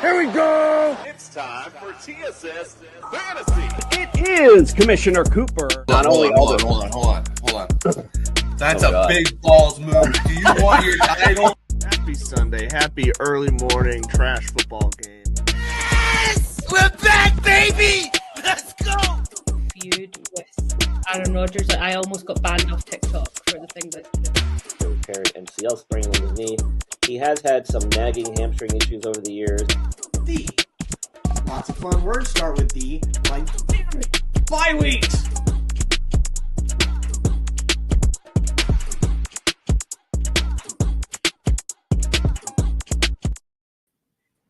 Here we go! It's time for TSS Fantasy. It is Commissioner Cooper. Hold on. That's a big balls move. Do you want your title? Happy Sunday. Happy early morning trash football game. Yes! We're back, baby! Let's go! Feud with Aaron Rodgers. I almost got banned off TikTok for the thing that... Joe carried MCL sprain on his knee. He has had some nagging hamstring issues over the years. D. Lots of fun words start with D, like bye weeks.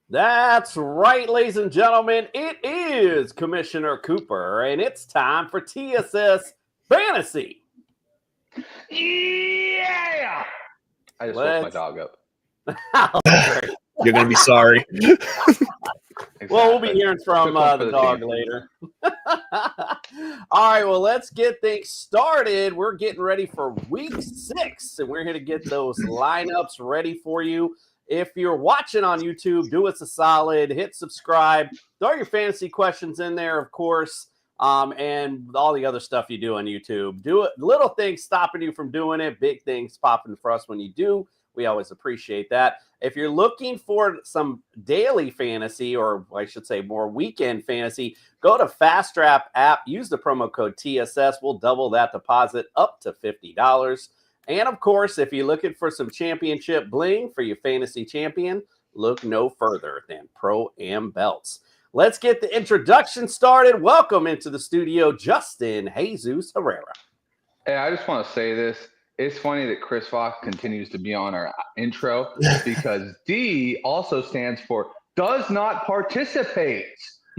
That's right, ladies and gentlemen. It is Commissioner Cooper, and it's time for TSS Fantasy. Yeah! I just woke my dog up. You're going to be sorry. Exactly. Well, we'll be hearing from the dog later. All right, well, let's get things started. We're getting ready for week 6, and we're here to get those lineups ready for you. If you're watching on YouTube, do us a solid, hit subscribe, throw your fantasy questions in there, of course, and all the other stuff you do on YouTube. Do it. Little things stopping you from doing it, big things popping for us when you do. We always appreciate that. If you're looking for some daily fantasy, or I should say more weekend fantasy, go to Fast Strap app, use the promo code TSS. We'll double that deposit up to $50. And of course, if you're looking for some championship bling for your fantasy champion, look no further than Pro-Am Belts. Let's get the introduction started. Welcome into the studio, Justin Jesus Herrera. Hey, I just want to say this. It's funny that Chris Fox continues to be on our intro because D also stands for does not participate.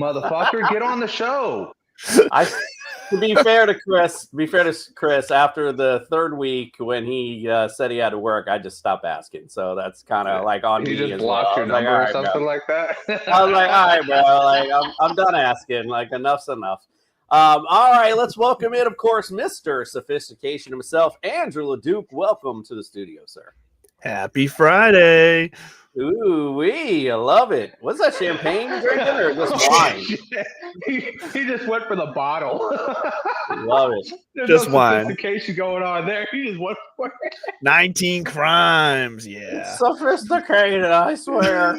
Motherfucker, get on the show. To be fair to Chris, after the third week when he said he had to work, I just stopped asking. So that's kind of like on me. You just as blocked well. your number like, or something like that. I was like, all right, bro. Like I'm done asking. Like enough's enough. All right, let's welcome in, of course, Mr. Sophistication himself, Andrew LeDuc. Welcome to the studio, sir. Happy Friday. Ooh-wee, I love it. What's that, champagne you're drinking or just wine? he just went for the bottle. Love it. There's Just no wine. sophistication going on there. He just went for it. 19 crimes. Yeah. Sophisticated, I swear.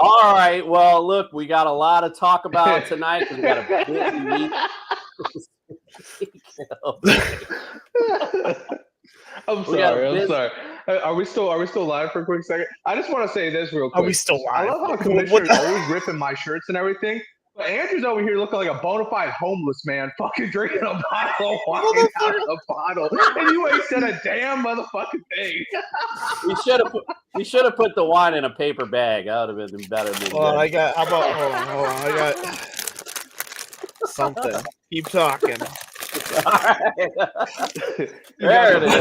All right, well, look, we got a lot to talk about tonight. We got a busy week. I'm sorry. Are we still live for a quick second? I just want to say this real quick. Are we still live? I love how Commissioner's always ripping my shirts and everything. But Andrew's over here looking like a bona fide homeless man, fucking drinking a bottle of wine out of a bottle, and you ain't said a damn motherfucking thing. You should have put the wine in a paper bag. That would have been better. Well, I got. How about? Hold on. I got something. Keep talking. All right. There it is.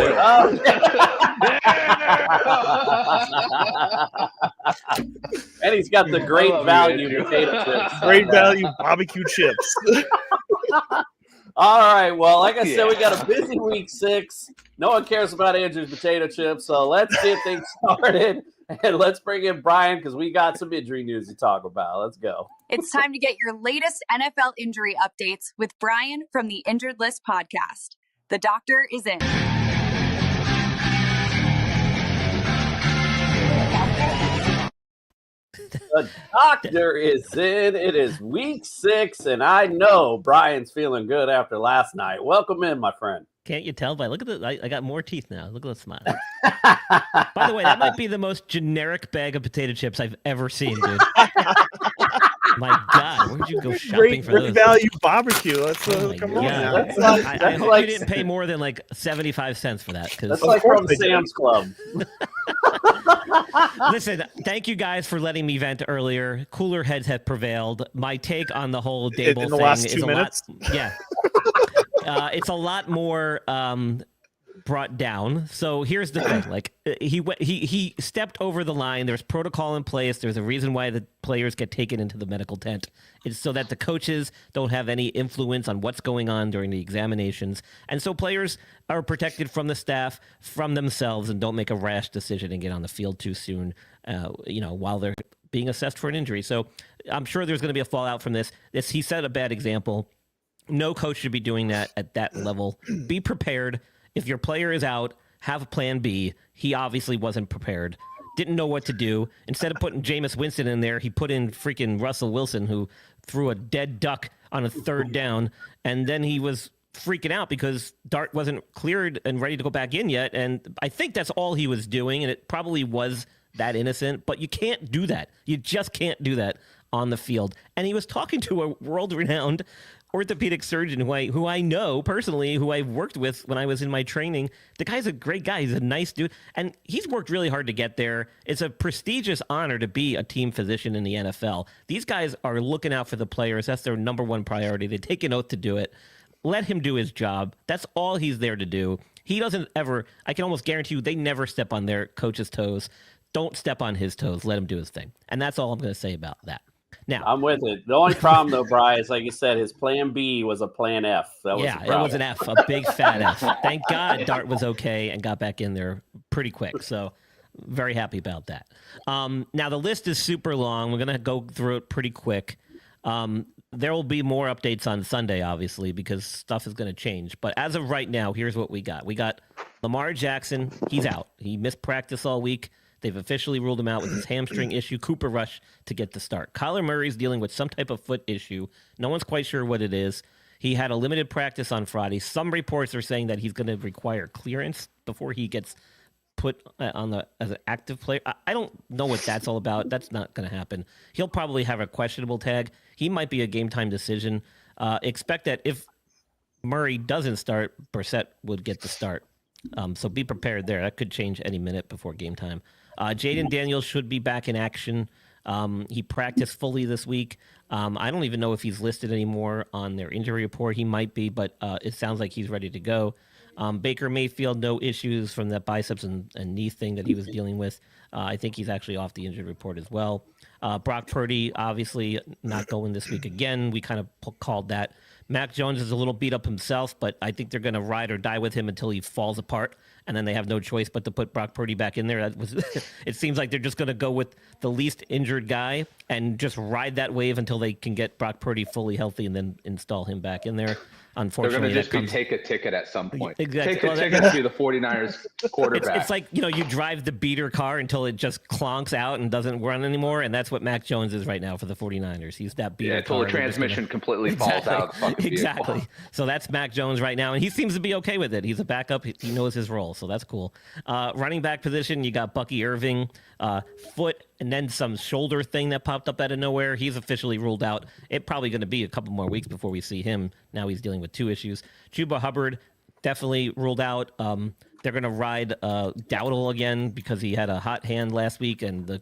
And he's got the great value potato chips. Great value barbecue chips. All right. Well, like I said, we got a busy week 6. No one cares about Andrew's potato chips, so let's get things started. And let's bring in Brian because we got some injury news to talk about. Let's go. It's time to get your latest NFL injury updates with Brian from the Injured List podcast. The doctor is in. The doctor is in. It is week 6, and I know Brian's feeling good after last night. Welcome in, my friend. Can't you tell by look at the I got more teeth now. Look at the smile. By the way, that might be the most generic bag of potato chips I've ever seen, dude. My God, where'd you go shopping for those? Great value barbecue. Let's come on. I hope you didn't pay more than like 75 cents for that. That's like from Sam's Club. Listen, thank you guys for letting me vent earlier. Cooler heads have prevailed. My take on the whole Dable thing in the last is 2 minutes. Yeah. It's a lot more brought down. So here's the thing: like he stepped over the line. There's protocol in place. There's a reason why the players get taken into the medical tent. It's so that the coaches don't have any influence on what's going on during the examinations, and so players are protected from the staff, from themselves, and don't make a rash decision and get on the field too soon. While they're being assessed for an injury. So I'm sure there's going to be a fallout from this. He set a bad example. No coach should be doing that at that level. Be prepared. If your player is out, have a plan B. He obviously wasn't prepared. Didn't know what to do. Instead of putting Jameis Winston in there, he put in freaking Russell Wilson, who threw a dead duck on a 3rd down. And then he was freaking out because Dart wasn't cleared and ready to go back in yet. And I think that's all he was doing. And it probably was that innocent. But you can't do that. You just can't do that on the field. And he was talking to a world-renowned orthopedic surgeon who I know personally, who I worked with when I was in my training. The guy's a great guy. He's a nice dude. And he's worked really hard to get there. It's a prestigious honor to be a team physician in the NFL. These guys are looking out for the players. That's their number one priority. They take an oath to do it. Let him do his job. That's all he's there to do. He doesn't ever, I can almost guarantee you, they never step on their coach's toes. Don't step on his toes. Let him do his thing. And that's all I'm going to say about that. Now, I'm with it. The only problem, though, Brian, is like you said, his plan B was a plan F. That was it was an F, a big fat F. Thank God Dart was okay and got back in there pretty quick. So very happy about that. Now, the list is super long. We're going to go through it pretty quick. There will be more updates on Sunday, obviously, because stuff is going to change. But as of right now, here's what we got. We got Lamar Jackson. He's out. He missed practice all week. They've officially ruled him out with his hamstring issue. Cooper Rush to get the start. Kyler Murray's dealing with some type of foot issue. No one's quite sure what it is. He had a limited practice on Friday. Some reports are saying that he's going to require clearance before he gets put on as an active player. I don't know what that's all about. That's not going to happen. He'll probably have a questionable tag. He might be a game-time decision. Expect that if Murray doesn't start, Brissett would get the start. So be prepared there. That could change any minute before game time. Jaden Daniels should be back in action. He practiced fully this week. I don't even know if he's listed anymore on their injury report. He might be, but it sounds like he's ready to go. Baker Mayfield, no issues from that biceps and knee thing that he was dealing with. I think he's actually off the injured report as well. Brock Purdy, obviously not going this week again. We kind of called that. Mac Jones is a little beat up himself, but I think they're going to ride or die with him until he falls apart, and then they have no choice but to put Brock Purdy back in there. It seems like they're just going to go with the least injured guy and just ride that wave until they can get Brock Purdy fully healthy and then install him back in there. Unfortunately, they're going to just take a ticket at some point. Exactly. Take a ticket to be the 49ers quarterback. It's like, you drive the beater car until it just clonks out and doesn't run anymore, and that's what Mac Jones is right now for the 49ers. He's that beater car. Until the transmission completely falls out of the fucking Exactly. vehicle. So that's Mac Jones right now, and he seems to be okay with it. He's a backup. He knows his role, so that's cool. Running back position, you got Bucky Irving, foot, and then some shoulder thing that popped up out of nowhere. He's officially ruled out. It's probably going to be a couple more weeks before we see him. Now he's dealing with 2 issues. Chuba Hubbard, definitely ruled out. They're going to ride Dowdle again because he had a hot hand last week, and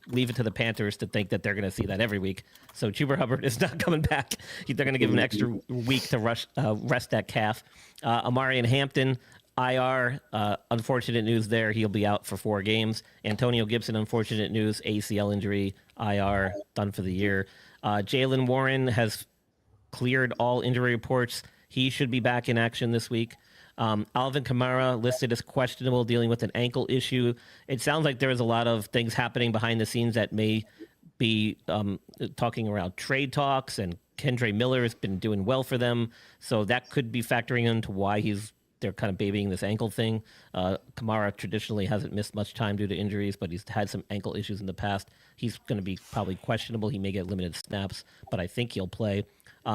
leave it to the Panthers to think that they're going to see that every week. So Chuba Hubbard is not coming back. They're going to give him an extra week to rest that calf. Amarian Hampton, IR, unfortunate news there. He'll be out for 4 games. Antonio Gibson, unfortunate news, ACL injury, IR, done for the year. Jalen Warren has cleared all injury reports. He should be back in action this week. Alvin Kamara listed as questionable, dealing with an ankle issue. It sounds like there's a lot of things happening behind the scenes that may be talking around trade talks, and Kendre Miller has been doing well for them. So that could be factoring into why they're kind of babying this ankle thing. Kamara traditionally hasn't missed much time due to injuries, but he's had some ankle issues in the past. He's going to be probably questionable. He may get limited snaps, but I think he'll play.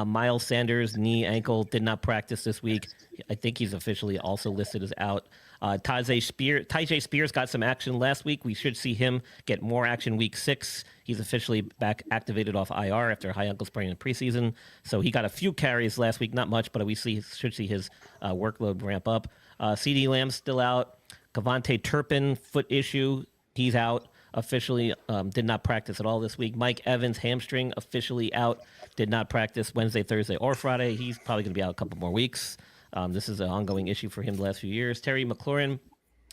Miles Sanders, knee, ankle, did not practice this week. I think he's officially also listed as out. Tyjae Spears got some action last week. We should see him get more action week 6. He's officially back activated off IR after a high ankle sprain in preseason. So he got a few carries last week, not much, but we should see his workload ramp up. CeeDee Lamb's still out. Kavontae Turpin, foot issue, he's out. Officially did not practice at all this week. Mike Evans, hamstring, officially out. Did not practice Wednesday, Thursday, or Friday. He's probably going to be out a couple more weeks. This is an ongoing issue for him the last few years. Terry McLaurin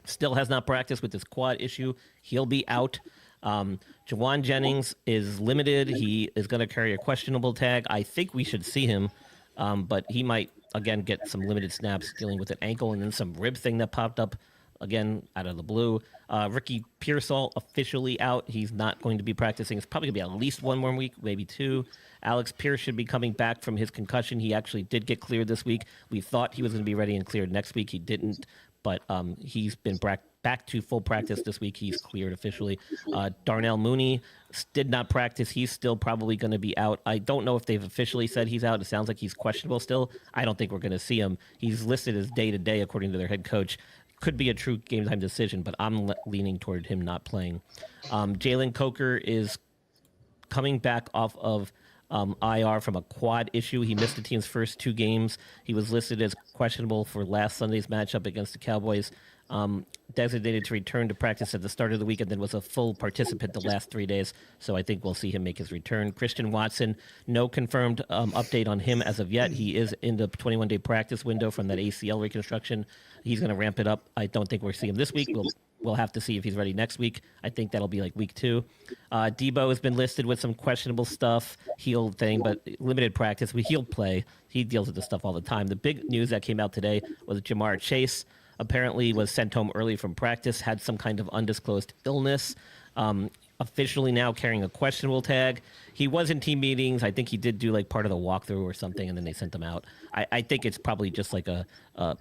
still has not practiced with his quad issue. He'll be out. Jawan Jennings is limited. He is going to carry a questionable tag. I think we should see him, but he might, again, get some limited snaps dealing with an ankle and then some rib thing that popped up again, out of the blue. Ricky Pearsall officially out. He's not going to be practicing. It's probably going to be at least 1 more week, maybe 2. Alex Pierce should be coming back from his concussion. He actually did get cleared this week. We thought he was going to be ready and cleared next week. He didn't, but he's been back to full practice this week. He's cleared officially. Darnell Mooney did not practice. He's still probably going to be out. I don't know if they've officially said he's out. It sounds like he's questionable still. I don't think we're going to see him. He's listed as day-to-day according to their head coach. Could be a true game-time decision, but I'm leaning toward him not playing. Jalen Coker is coming back off of IR from a quad issue. He missed the team's first 2 games. He was listed as questionable for last Sunday's matchup against the Cowboys. Designated to return to practice at the start of the week and then was a full participant the last 3 days. So I think we'll see him make his return. Christian Watson, no confirmed update on him as of yet. He is in the 21-day practice window from that ACL reconstruction. He's going to ramp it up. I don't think we'll see him this week. We'll have to see if he's ready next week. I think that'll be like week 2. Debo has been listed with some questionable stuff, healed thing, but limited practice. He'll play. He deals with this stuff all the time. The big news that came out today was Jamar Chase apparently was sent home early from practice, had some kind of undisclosed illness, officially now carrying a questionable tag. He was in team meetings. I think he did do like part of the walkthrough or something, and then they sent him out. I think it's probably just like a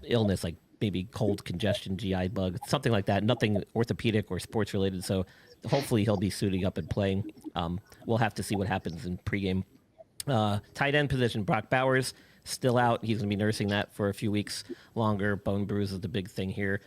illness, like maybe cold congestion, GI bug, something like that. Nothing orthopedic or sports related. So hopefully he'll be suiting up and playing. We'll have to see what happens in pregame. Tight end position, Brock Bowers, still out. He's going to be nursing that for a few weeks longer. Bone bruise is the big thing here.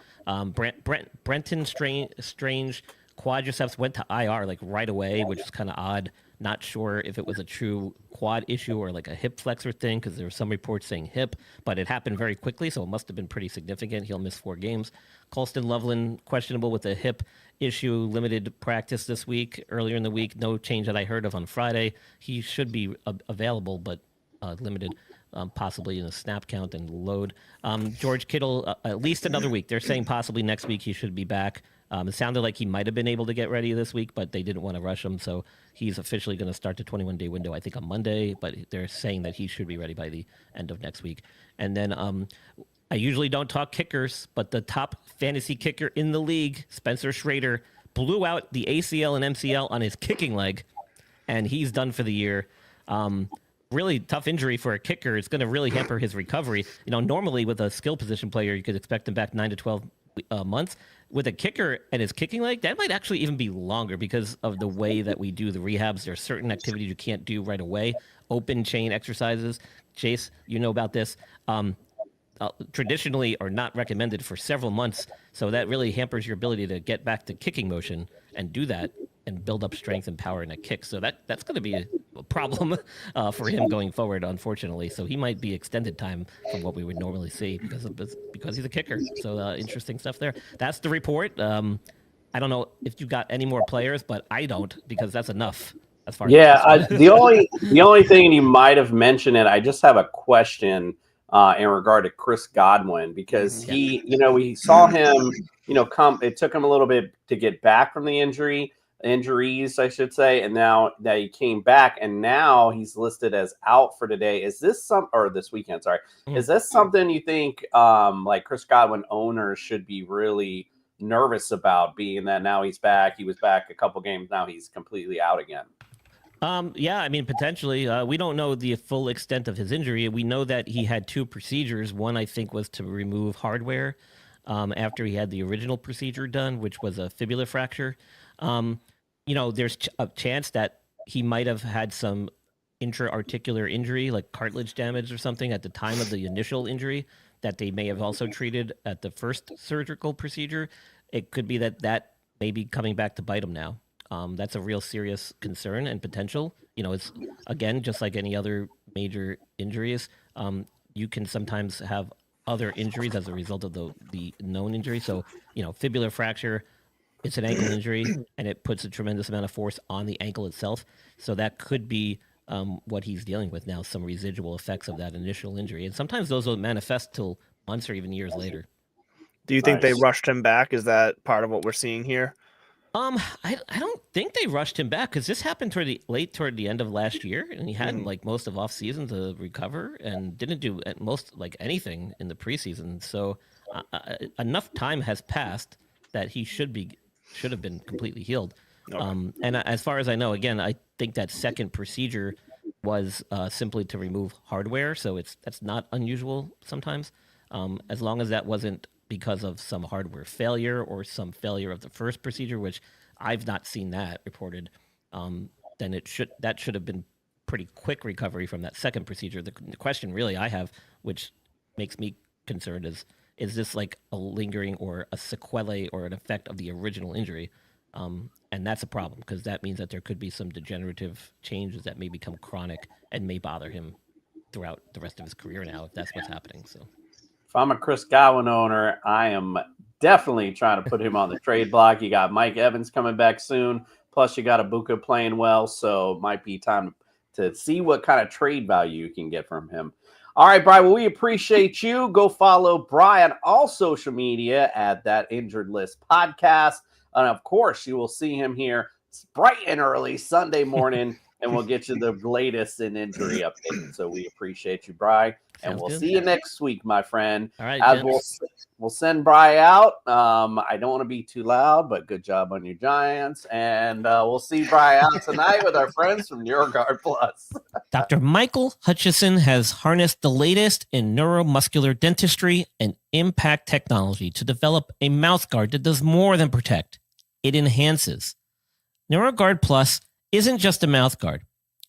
Brenton Strange quadriceps went to IR like right away, which is kind of odd. Not sure if it was a true quad issue or like a hip flexor thing, because there were some reports saying hip, but it happened very quickly, so it must have been pretty significant. He'll miss 4 games. Colston Loveland, questionable with a hip issue, limited practice this week. Earlier in the week, no change that I heard of on Friday. He should be available, but limited, possibly in a snap count and load. George Kittle, at least another week. They're saying possibly next week he should be back. It sounded like he might have been able to get ready this week, but they didn't want to rush him, so he's officially going to start the 21-day window, I think, on Monday, but they're saying that he should be ready by the end of next week. And then I usually don't talk kickers, but the top fantasy kicker in the league, Spencer Schrader, blew out the ACL and MCL on his kicking leg, and he's done for the year. Really tough injury for a kicker. It's going to really hamper his recovery. You know, normally with a skill position player, you could expect him back 9 to 12 months. With a kicker and his kicking leg, that might actually even be longer because of the way that we do the rehabs. There are certain activities you can't do right away. Open chain exercises. Chase, you know about this. Traditionally are not recommended for several months. So that really hampers your ability to get back to kicking motion and do that and build up strength and power in a kick. So that's going to be a problem for him going forward, unfortunately. So he might be extended time from what we would normally see because he's a kicker. So interesting stuff there. That's the report. I don't know if you got any more players, but I don't, because that's enough as far as the only thing you might have mentioned it, I just have a question in regard to Chris Godwin, because we saw him, come. It took him a little bit to get back from the injuries, I should say, and now that he came back, and now he's listed as out for today. Is this this weekend? Sorry, is this something you think like Chris Godwin owners should be really nervous about, being that now he's back? He was back a couple games, now he's completely out again. Yeah, I mean, potentially. We don't know the full extent of his injury. We know that he had 2 procedures. One, I think, was to remove hardware after he had the original procedure done, which was a fibula fracture. There's a chance that he might have had some intra-articular injury, like cartilage damage or something at the time of the initial injury that they may have also treated at the first surgical procedure. It could be that may be coming back to bite him now. That's a real serious concern and potential. It's, again, just like any other major injuries. You can sometimes have other injuries as a result of the known injury. So, fibular fracture, it's an ankle injury, and it puts a tremendous amount of force on the ankle itself. So that could be what he's dealing with now, some residual effects of that initial injury. And sometimes those will manifest till months or even years later. Do you think they rushed him back? Is that part of what we're seeing here? I don't think they rushed him back, because this happened toward the end of last year, and he had like most of off season to recover and didn't do at most like anything in the preseason. So enough time has passed that he should have been completely healed. Okay. And as far as I know, again, I think that second procedure was simply to remove hardware, so that's not unusual sometimes. As long as that wasn't because of some hardware failure or some failure of the first procedure, which I've not seen that reported, then that should have been pretty quick recovery from that second procedure. The question really I have, which makes me concerned, is this like a lingering or a sequelae or an effect of the original injury? And that's a problem because that means that there could be some degenerative changes that may become chronic and may bother him throughout the rest of his career now, if that's what's happening. So if I'm a Chris Godwin owner, I am definitely trying to put him on the trade block. You got Mike Evans coming back soon. Plus, you got Ibuka playing well. So it might be time to see what kind of trade value you can get from him. All right, Brian, well, we appreciate you. Go follow Brian on all social media at That Injured List Podcast. And, of course, you will see him here bright and early Sunday morning, and we'll get you the latest in injury updates. So we appreciate you, Brian. And Sounds we'll good. see you next week, my friend. all right, As gents. we'll send Bri out. I don't want to be too loud, but good job on your Giants. And we'll see Bri out tonight with our friends from NeuroGuard Plus. Dr. Michael Hutchison has harnessed the latest in neuromuscular dentistry and impact technology to develop a mouthguard that does more than protect. It enhances. NeuroGuard Plus isn't just a mouthguard.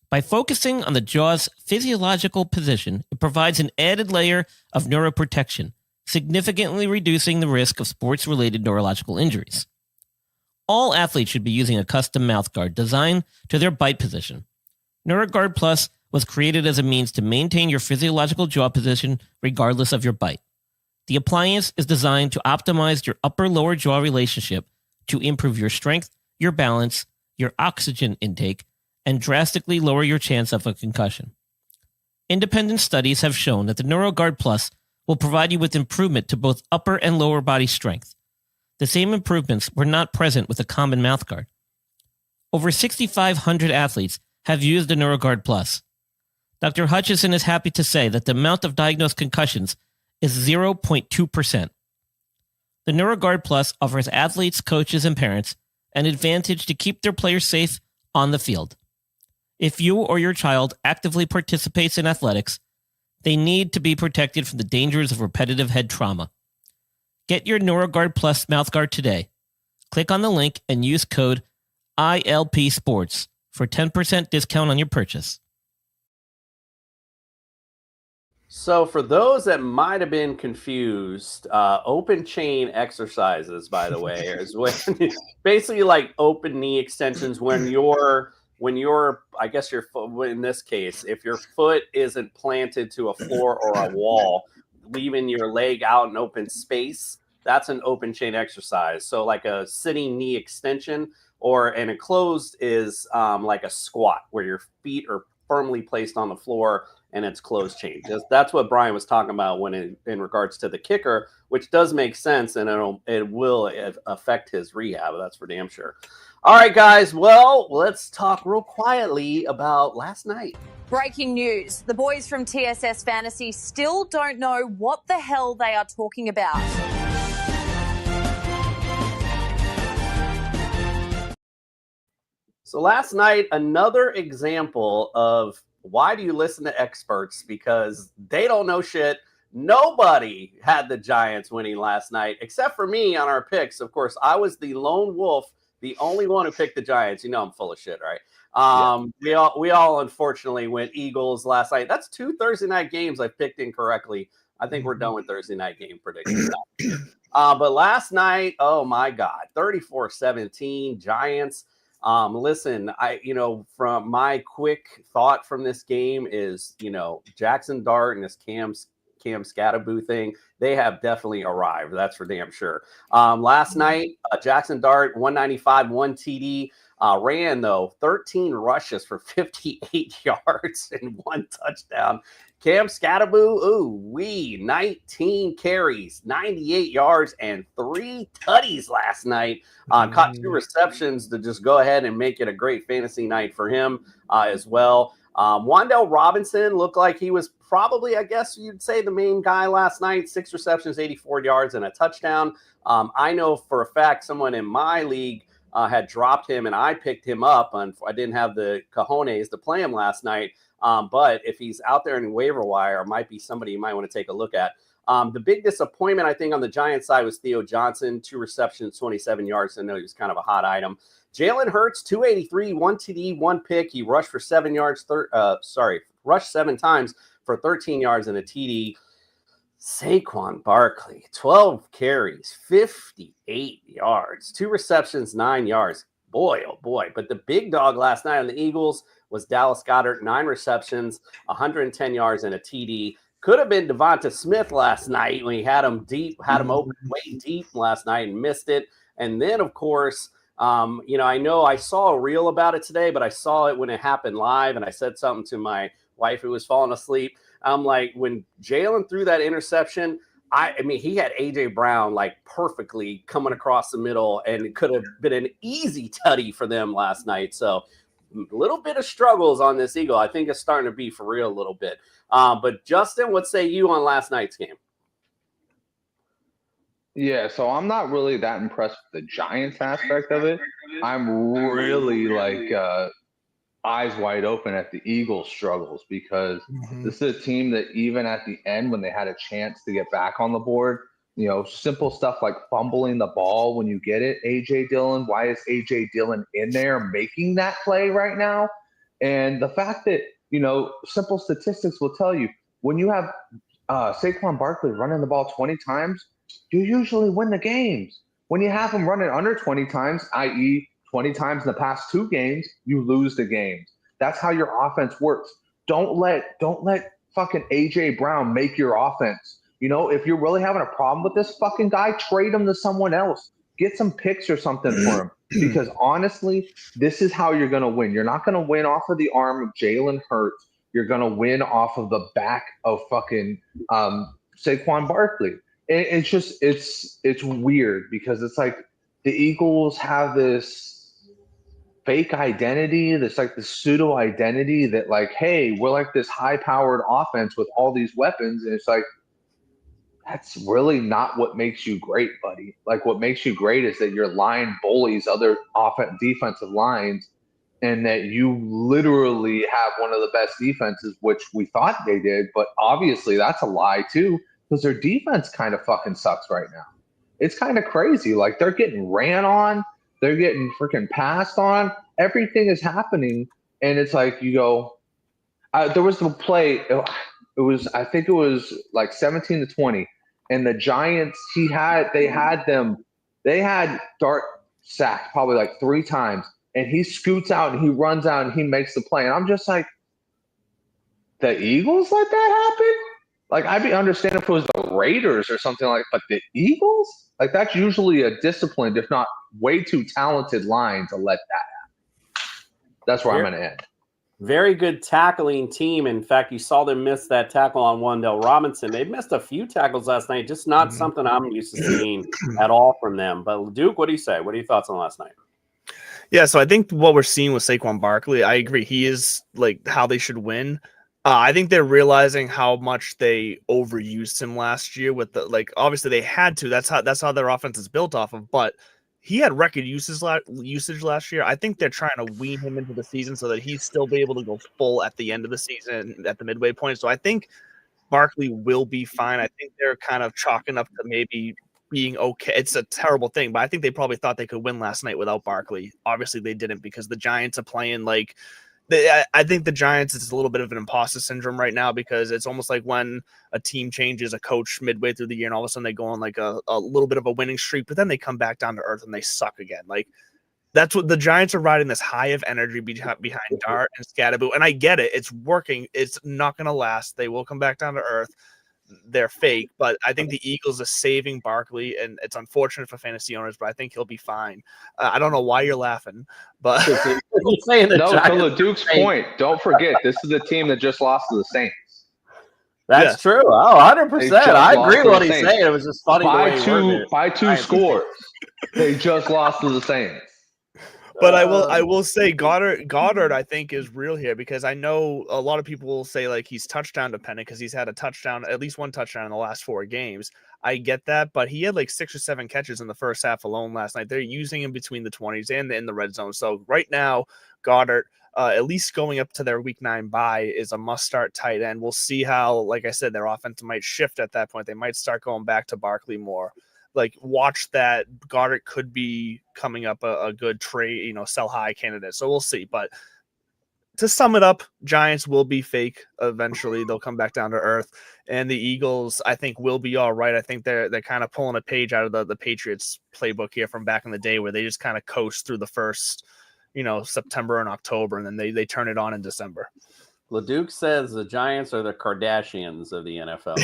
By focusing on the jaw's physiological position, it provides an added layer of neuroprotection, significantly reducing the risk of sports-related neurological injuries. All athletes should be using a custom mouthguard designed to their bite position. NeuroGuard Plus was created as a means to maintain your physiological jaw position regardless of your bite. The appliance is designed to optimize your upper-lower jaw relationship to improve your strength, your balance, your oxygen intake, and drastically lower your chance of a concussion. Independent studies have shown that the NeuroGuard Plus will provide you with improvement to both upper and lower body strength. The same improvements were not present with a common mouthguard. Over 6,500 athletes have used the NeuroGuard Plus. Dr. Hutchison is happy to say that the amount of diagnosed concussions is 0.2%. The NeuroGuard Plus offers athletes, coaches, and parents an advantage to keep their players safe on the field. If you or your child actively participates in athletics, they need to be protected from the dangers of repetitive head trauma. Get your NeuroGuard Plus mouthguard today. Click on the link and use code ILPSports for 10% discount on your purchase. So for those that might have been confused, open chain exercises, by the way, is when basically like open knee extensions when you're I guess your foot, in this case, if your foot isn't planted to a floor or a wall, leaving your leg out in open space, that's an open chain exercise. So like a sitting knee extension or an enclosed is like a squat where your feet are firmly placed on the floor and it's closed chain. That's what Brian was talking about when in regards to the kicker, which does make sense, and it will affect his rehab. That's for damn sure. All right, guys. Well, let's talk real quietly about last night. Breaking news. The boys from TSS Fantasy still don't know what the hell they are talking about. So last night, another example of why do you listen to experts? Because they don't know shit. Nobody had the Giants winning last night, except for me on our picks. Of course, I was the lone wolf, the only one who picked the Giants. You know I'm full of shit, right? Yeah. We all unfortunately went Eagles last night. That's 2 Thursday night games I picked incorrectly. I think we're done with Thursday night game predictions. But last night, oh my God, 34-17 Giants. Listen, from my quick thought from this game is, Jackson Dart and this Cam Scatterboo thing, they have definitely arrived. That's for damn sure. Last night, Jackson Dart, 195, 1 TD, ran, though, 13 rushes for 58 yards and 1 touchdown. Cam Scatterboo, 19 carries, 98 yards, and 3 tutties last night. Caught 2 receptions to just go ahead and make it a great fantasy night for him as well. Wan'Dale Robinson looked like he was probably, I guess you'd say, the main guy last night. 6 receptions, 84 yards, and a touchdown. I know for a fact someone in my league had dropped him, and I picked him up. And I didn't have the cojones to play him last night. But if he's out there in waiver wire, it might be somebody you might want to take a look at. The big disappointment, I think, on the Giants side was Theo Johnson, 2 receptions, 27 yards. I know he was kind of a hot item. Jalen Hurts, 283, 1 TD, 1 pick. He rushed for 7 yards. Rushed 7 times for 13 yards and a TD. Saquon Barkley, 12 carries, 58 yards, 2 receptions, 9 yards. Boy, oh boy. But the big dog last night on the Eagles was Dallas Goedert, 9 receptions, 110 yards and a TD. Could have been Devonta Smith last night when he had him open way deep last night and missed it. And then, of course, I know I saw a reel about it today, but I saw it when it happened live, and I said something to my wife who was falling asleep. I'm like, when Jalen threw that interception, I mean, he had A.J. Brown like perfectly coming across the middle, and it could have been an easy tutty for them last night. So a little bit of struggles on this Eagle. I think it's starting to be for real a little bit. But Justin, what say you on last night's game? Yeah, so I'm not really that impressed with the Giants aspect of it. I'm really eyes wide open at the Eagles' struggles because this is a team that even at the end when they had a chance to get back on the board, simple stuff like fumbling the ball when you get it. A.J. Dillon, why is A.J. Dillon in there making that play right now? And the fact that, simple statistics will tell you when you have Saquon Barkley running the ball 20 times, you usually win the games. When you have him running under 20 times, i.e. 20 times in the past 2 games, you lose the games. That's how your offense works. Don't let fucking A.J. Brown make your offense. If you're really having a problem with this fucking guy, trade him to someone else. Get some picks or something for him. Because honestly, this is how you're going to win. You're not going to win off of the arm of Jalen Hurts. You're going to win off of the back of fucking Saquon Barkley. It's just it's weird because it's like the Eagles have this fake identity, this pseudo identity that like, hey, we're like this high-powered offense with all these weapons, and it's like that's really not what makes you great, buddy. Like what makes you great is that your line bullies other defensive lines, and that you literally have one of the best defenses, which we thought they did, but obviously that's a lie too. Because their defense kind of fucking sucks right now. It's kind of crazy. Like, they're getting ran on. They're getting freaking passed on. Everything is happening. And it's like, you go, there was the play. I think it was like 17-20. And the Giants, they had Dart sacked probably like 3 times. And he scoots out and he runs out and he makes the play. And I'm just like, the Eagles let that happen? Like, I'd be understanding if it was the Raiders or something like, but the Eagles? Like, that's usually a disciplined, if not way too talented line to let that happen. That's where I'm going to end. Very good tackling team. In fact, you saw them miss that tackle on Wan'Dale Robinson. They missed a few tackles last night, just not something I'm used to seeing at all from them. But Duke, what do you say? What are your thoughts on last night? Yeah, so I think what we're seeing with Saquon Barkley, I agree. He is like how they should win. I think they're realizing how much they overused him last year with obviously they had to. That's how their offense is built off of. But he had record usage last year. I think they're trying to wean him into the season so that he's still be able to go full at the end of the season at the midway point. So I think Barkley will be fine. I think they're kind of chalking up to maybe being okay. It's a terrible thing, but I think they probably thought they could win last night without Barkley. Obviously they didn't because the Giants are playing like I think the Giants is a little bit of an imposter syndrome right now because it's almost like when a team changes a coach midway through the year and all of a sudden they go on like a little bit of a winning streak, but then they come back down to earth and they suck again. Like that's what the Giants are riding, this high of energy behind Dart and Scatterboo. And I get it. It's working. It's not going to last. They will come back down to earth. They're fake, but I think the Eagles are saving Barkley, and it's unfortunate for fantasy owners, but I think he'll be fine. I don't know why you're laughing, but to Duke's point, don't forget, this is a team that just lost to the Saints. That's true. Oh, 100%. I agree with what he's saying. It was just funny by two scores. They just lost to the Saints. But I will say Goddard I think is real here, because I know a lot of people will say like he's touchdown dependent because he's had at least one touchdown in the last 4 games. I get that, but he had like 6 or 7 catches in the first half alone last night. They're using him between the 20s and in the red zone. So right now, Goddard, at least going up to their week 9 bye, is a must-start tight end. We'll see how, like I said, their offense might shift at that point. They might start going back to Barkley more. Like, watch that. Goddard could be coming up a good trade, sell high candidate. So we'll see. But to sum it up, Giants will be fake eventually. They'll come back down to earth. And the Eagles, I think, will be all right. I think they're kind of pulling a page out of the Patriots playbook here from back in the day, where they just kind of coast through the first, September and October, and then they turn it on in December. LeDuc says the Giants are the Kardashians of the NFL.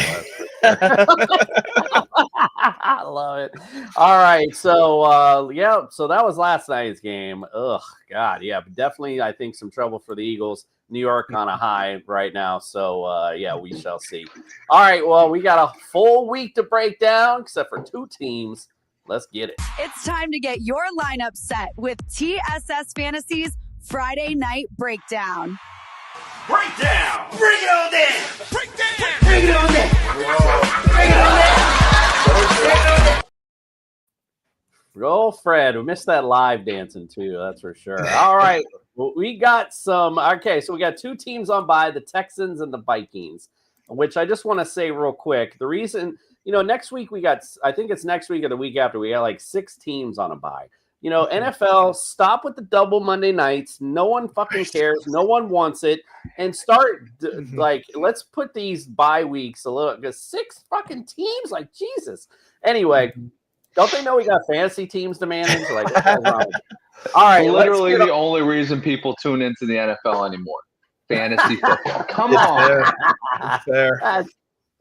I love it. All right. So, so that was last night's game. Ugh, God. Yeah, but definitely, I think some trouble for the Eagles. New York on a high right now. So, we shall see. All right. Well, we got a full week to break down, except for 2 teams. Let's get it. It's time to get your lineup set with TSS Fantasy's Friday Night Breakdown. Breakdown. Bring it on down. Breakdown. Bring it on down. Bring it on down. Go, Fred. We missed that live dancing too. That's for sure. All right. Well, we got some. Okay, so we got 2 teams on bye, the Texans and the Vikings, which I just want to say real quick. The reason, next week I think it's next week or the week after, we got like 6 teams on a bye. NFL, stop with the double Monday nights. No one fucking cares. No one wants it. And start, let's put these bye weeks a little, because 6 fucking teams, like, Jesus. Anyway, don't they know we got fantasy teams demanding? So, like, what's going on? All right. Literally the only reason people tune into the NFL anymore. Fantasy football. Come on. It's fair.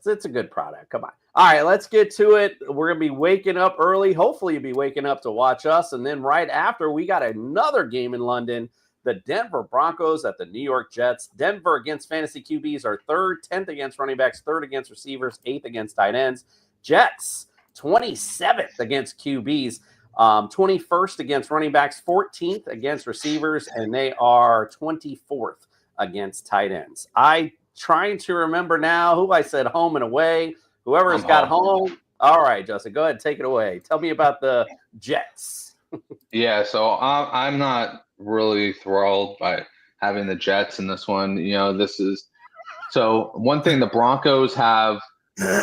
It's a good product. Come on. All right, let's get to it. We're going to be waking up early. Hopefully, you'll be waking up to watch us. And then right after, we got another game in London. The Denver Broncos at the New York Jets. Denver against fantasy QBs are 3rd, 10th against running backs, 3rd against receivers, 8th against tight ends. Jets, 27th against QBs, 21st against running backs, 14th against receivers, and they are 24th against tight ends. Trying to remember now who I said home and away. Whoever's got home. All right, Justin, go ahead. Take it away. Tell me about the Jets. Yeah, so I'm not really thrilled by having the Jets in this one. So one thing, the Broncos have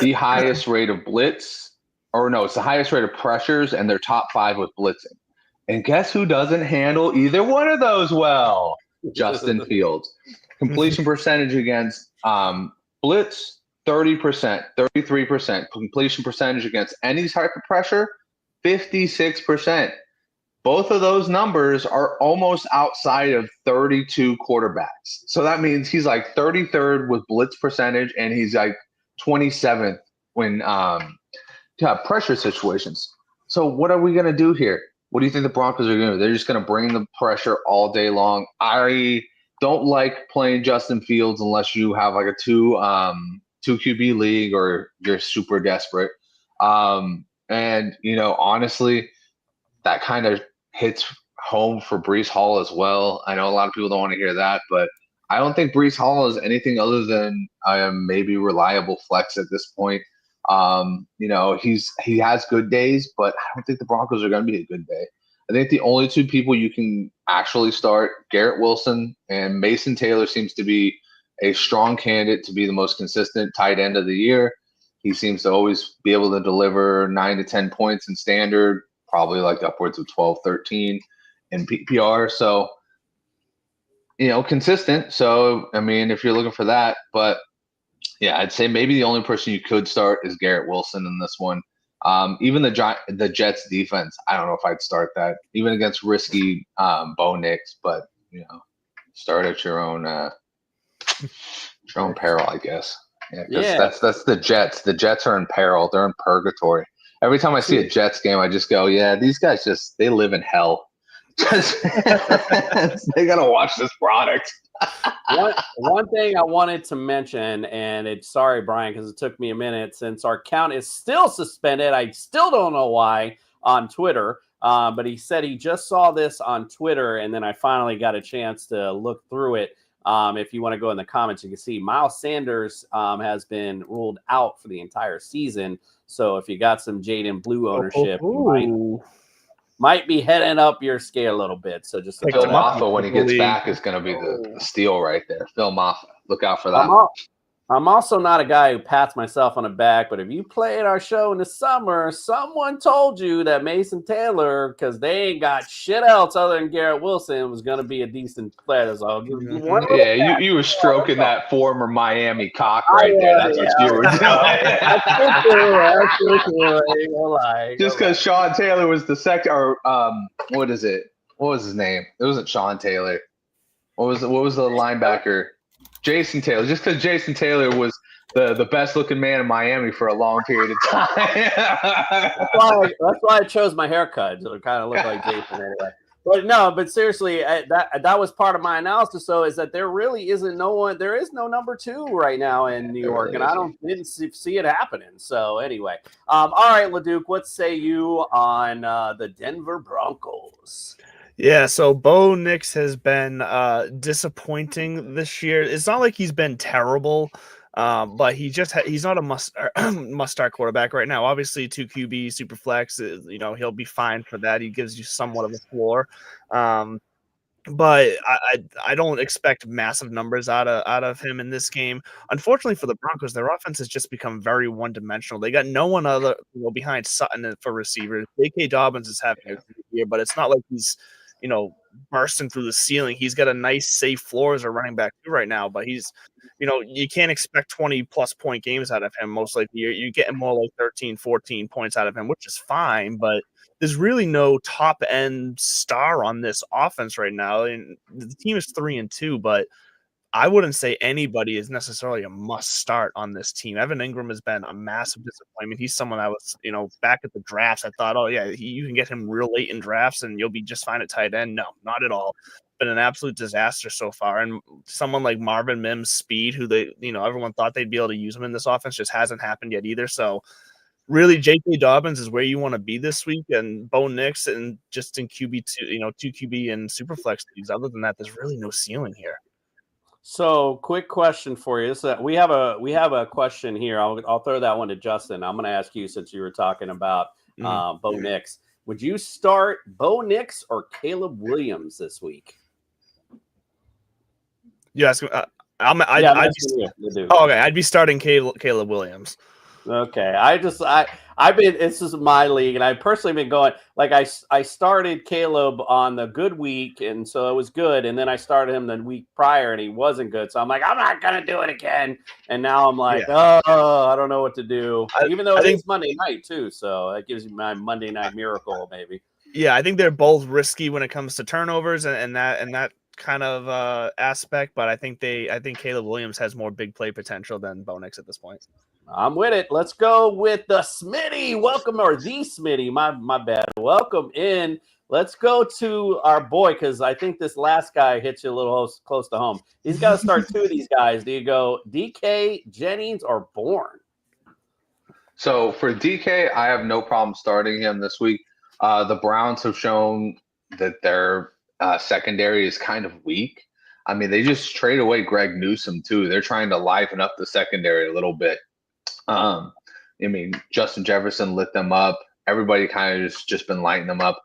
the highest rate of blitz, it's the highest rate of pressures, and they're top 5 with blitzing. And guess who doesn't handle either one of those well? Justin Fields. Completion percentage against blitz, 30%, 33%. Completion percentage against any type of pressure, 56%. Both of those numbers are almost outside of 32 quarterbacks. So that means he's like 33rd with blitz percentage, and he's like 27th when pressure situations. So what are we going to do here? What do you think the Broncos are going to do? They're just going to bring the pressure all day long. I don't like playing Justin Fields unless you have like a 2 QB league or you're super desperate. And honestly, that kind of hits home for Breece Hall as well. I know a lot of people don't want to hear that, but I don't think Breece Hall is anything other than maybe reliable flex at this point. He has good days, but I don't think the Broncos are going to be a good day. I think the only 2 people you can actually start, Garrett Wilson and Mason Taylor, seems to be a strong candidate to be the most consistent tight end of the year. He seems to always be able to deliver 9 to 10 points in standard, probably like upwards of 12, 13 in PPR. So, consistent. So, if you're looking for that, but yeah, I'd say maybe the only person you could start is Garrett Wilson in this one. Even the Jets defense, I don't know if I'd start that, even against risky Bo Nix, but start at your own peril, I guess. That's the Jets. The Jets are in peril. They're in purgatory. Every time I see a Jets game, I just go, yeah, these guys they live in hell. They gotta watch this product. One thing I wanted to mention, and sorry, Brian, because it took me a minute, since our account is still suspended. I still don't know why. on Twitter. But he said he just saw this on Twitter, and then I finally got a chance to look through it. If you want to go in the comments, you can see Miles Sanders has been ruled out for the entire season. So if you got some Jaden Blue ownership, you might be heading up your scale a little bit. So just Phil Maffa, when he gets back, is going to be the steal right there. Phil Maffa, look out for that. I'm also not a guy who pats myself on the back, but if you played our show in the summer, someone told you that Mason Taylor, because they ain't got shit else other than Garrett Wilson, was going to be a decent player. So yeah, you were stroking that former Miami cock right there. That's what you were doing. Just because Sean Taylor was the second, or what is it? What was his name? It wasn't Sean Taylor. What was the linebacker? Jason Taylor, just because Jason Taylor was the best looking man in Miami for a long period of time. That's why I chose my haircut. So it kind of looked like Jason anyway. But seriously, that was part of my analysis. So is that there really isn't there is no number 2 right now in New York, and I didn't see it happening. So anyway, all right, LeDuc, what say you on the Denver Broncos? Yeah, so Bo Nix has been disappointing this year. It's not like he's been terrible, but he's not a must-start quarterback right now. Obviously, 2 QB, super flex, he'll be fine for that. He gives you somewhat of a floor. But I don't expect massive numbers out of him in this game. Unfortunately for the Broncos, their offense has just become very one-dimensional. They got no one other behind Sutton for receivers. J.K. Dobbins is having a good year, but it's not like he's bursting through the ceiling. He's got a nice safe floor as a running back too right now, but he's, you can't expect 20+ point games out of him. Most likely you're getting more like 13, 14 points out of him, which is fine, but there's really no top end star on this offense right now. And the team is 3-2, but I wouldn't say anybody is necessarily a must start on this team. Evan Ingram has been a massive disappointment. He's someone I was, back at the drafts, I thought, oh yeah, you can get him real late in drafts and you'll be just fine at tight end. No, not at all. Been an absolute disaster so far. And someone like Marvin Mims' speed, who everyone thought they'd be able to use him in this offense, just hasn't happened yet either. So really, J.K. Dobbins is where you want to be this week, and Bo Nix, and just in QB2, 2 QB and Superflex leagues. Other than that, there's really no ceiling here. So, quick question for you. We have a question here. I'll throw that one to Justin. I'm going to ask you, since you were talking about Bo Nix. Would you start Bo Nix or Caleb Williams this week? Yes, I'd be starting Caleb Williams. Okay, this is my league, and I personally been going, like, I started Caleb on the good week, and so it was good, and then I started him the week prior, and he wasn't good, so I'm like, I'm not gonna do it again, and now I'm like, oh, I don't know what to do, even though it's Monday night too, so that gives me my Monday night miracle maybe. Yeah, I think they're both risky when it comes to turnovers and that kind of aspect, but I think Caleb Williams has more big play potential than Bo Nix at this point. I'm with it. Let's go with the Smitty. Welcome, or the Smitty. My bad. Welcome in. Let's go to our boy, because I think this last guy hits you a little close to home. He's got to start 2 of these guys. Do you go DK, Jennings, or Bourne? So for DK, I have no problem starting him this week. The Browns have shown that their secondary is kind of weak. I mean, they just trade away Greg Newsome too. They're trying to liven up the secondary a little bit. I mean, Justin Jefferson lit them up. Everybody kind of just been lighting them up.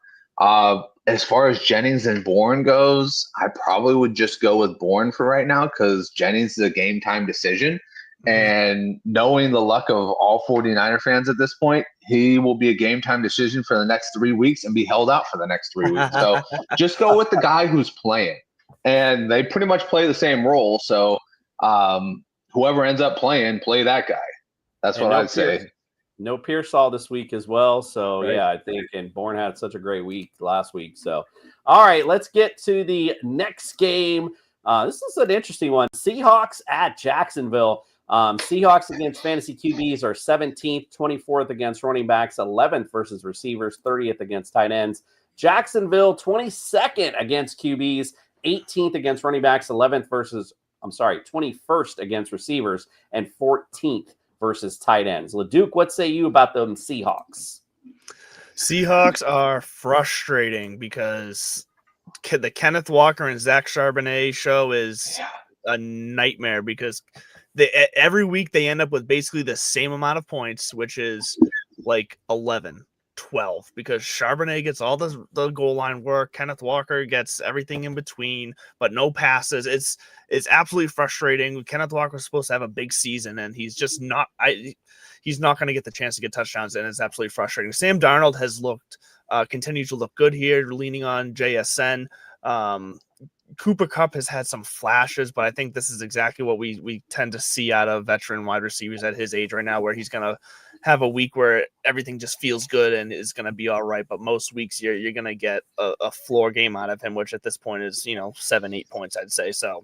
As far as Jennings and Bourne goes, I probably would just go with Bourne for right now, because Jennings is a game time decision. And knowing the luck of all 49er fans at this point, he will be a game time decision for the next 3 weeks and be held out for the next 3 weeks. So just go with the guy who's playing. And they pretty much play the same role. So whoever ends up playing, play that guy. That's what I'd say. No Pearsall this week as well. So, right. Yeah, I think, and Bourne had such a great week last week. So, all right, let's get to the next game. This is an interesting one. Seahawks at Jacksonville. Seahawks against fantasy QBs are 17th, 24th against running backs, 11th versus receivers, 30th against tight ends. Jacksonville, 22nd against QBs, 18th against running backs, 21st against receivers, and 14th versus tight ends. LeDuc, what say you about them Seahawks? Seahawks are frustrating because the Kenneth Walker and Zach Charbonnet show is a nightmare because every week they end up with basically the same amount of points, which is like 11, 12, because Charbonnet gets all the goal line work. Kenneth Walker gets everything in between, but no passes. It's absolutely frustrating. Kenneth Walker was supposed to have a big season, and he's just not. He's not going to get the chance to get touchdowns, and it's absolutely frustrating. Sam Darnold has continued to look good here, leaning on JSN. Cooper Kupp has had some flashes, but I think this is exactly what we tend to see out of veteran wide receivers at his age right now, where he's going to have a week where everything just feels good and is going to be all right. But most weeks you're going to get a floor game out of him, which at this point is, 7-8 points, I'd say. So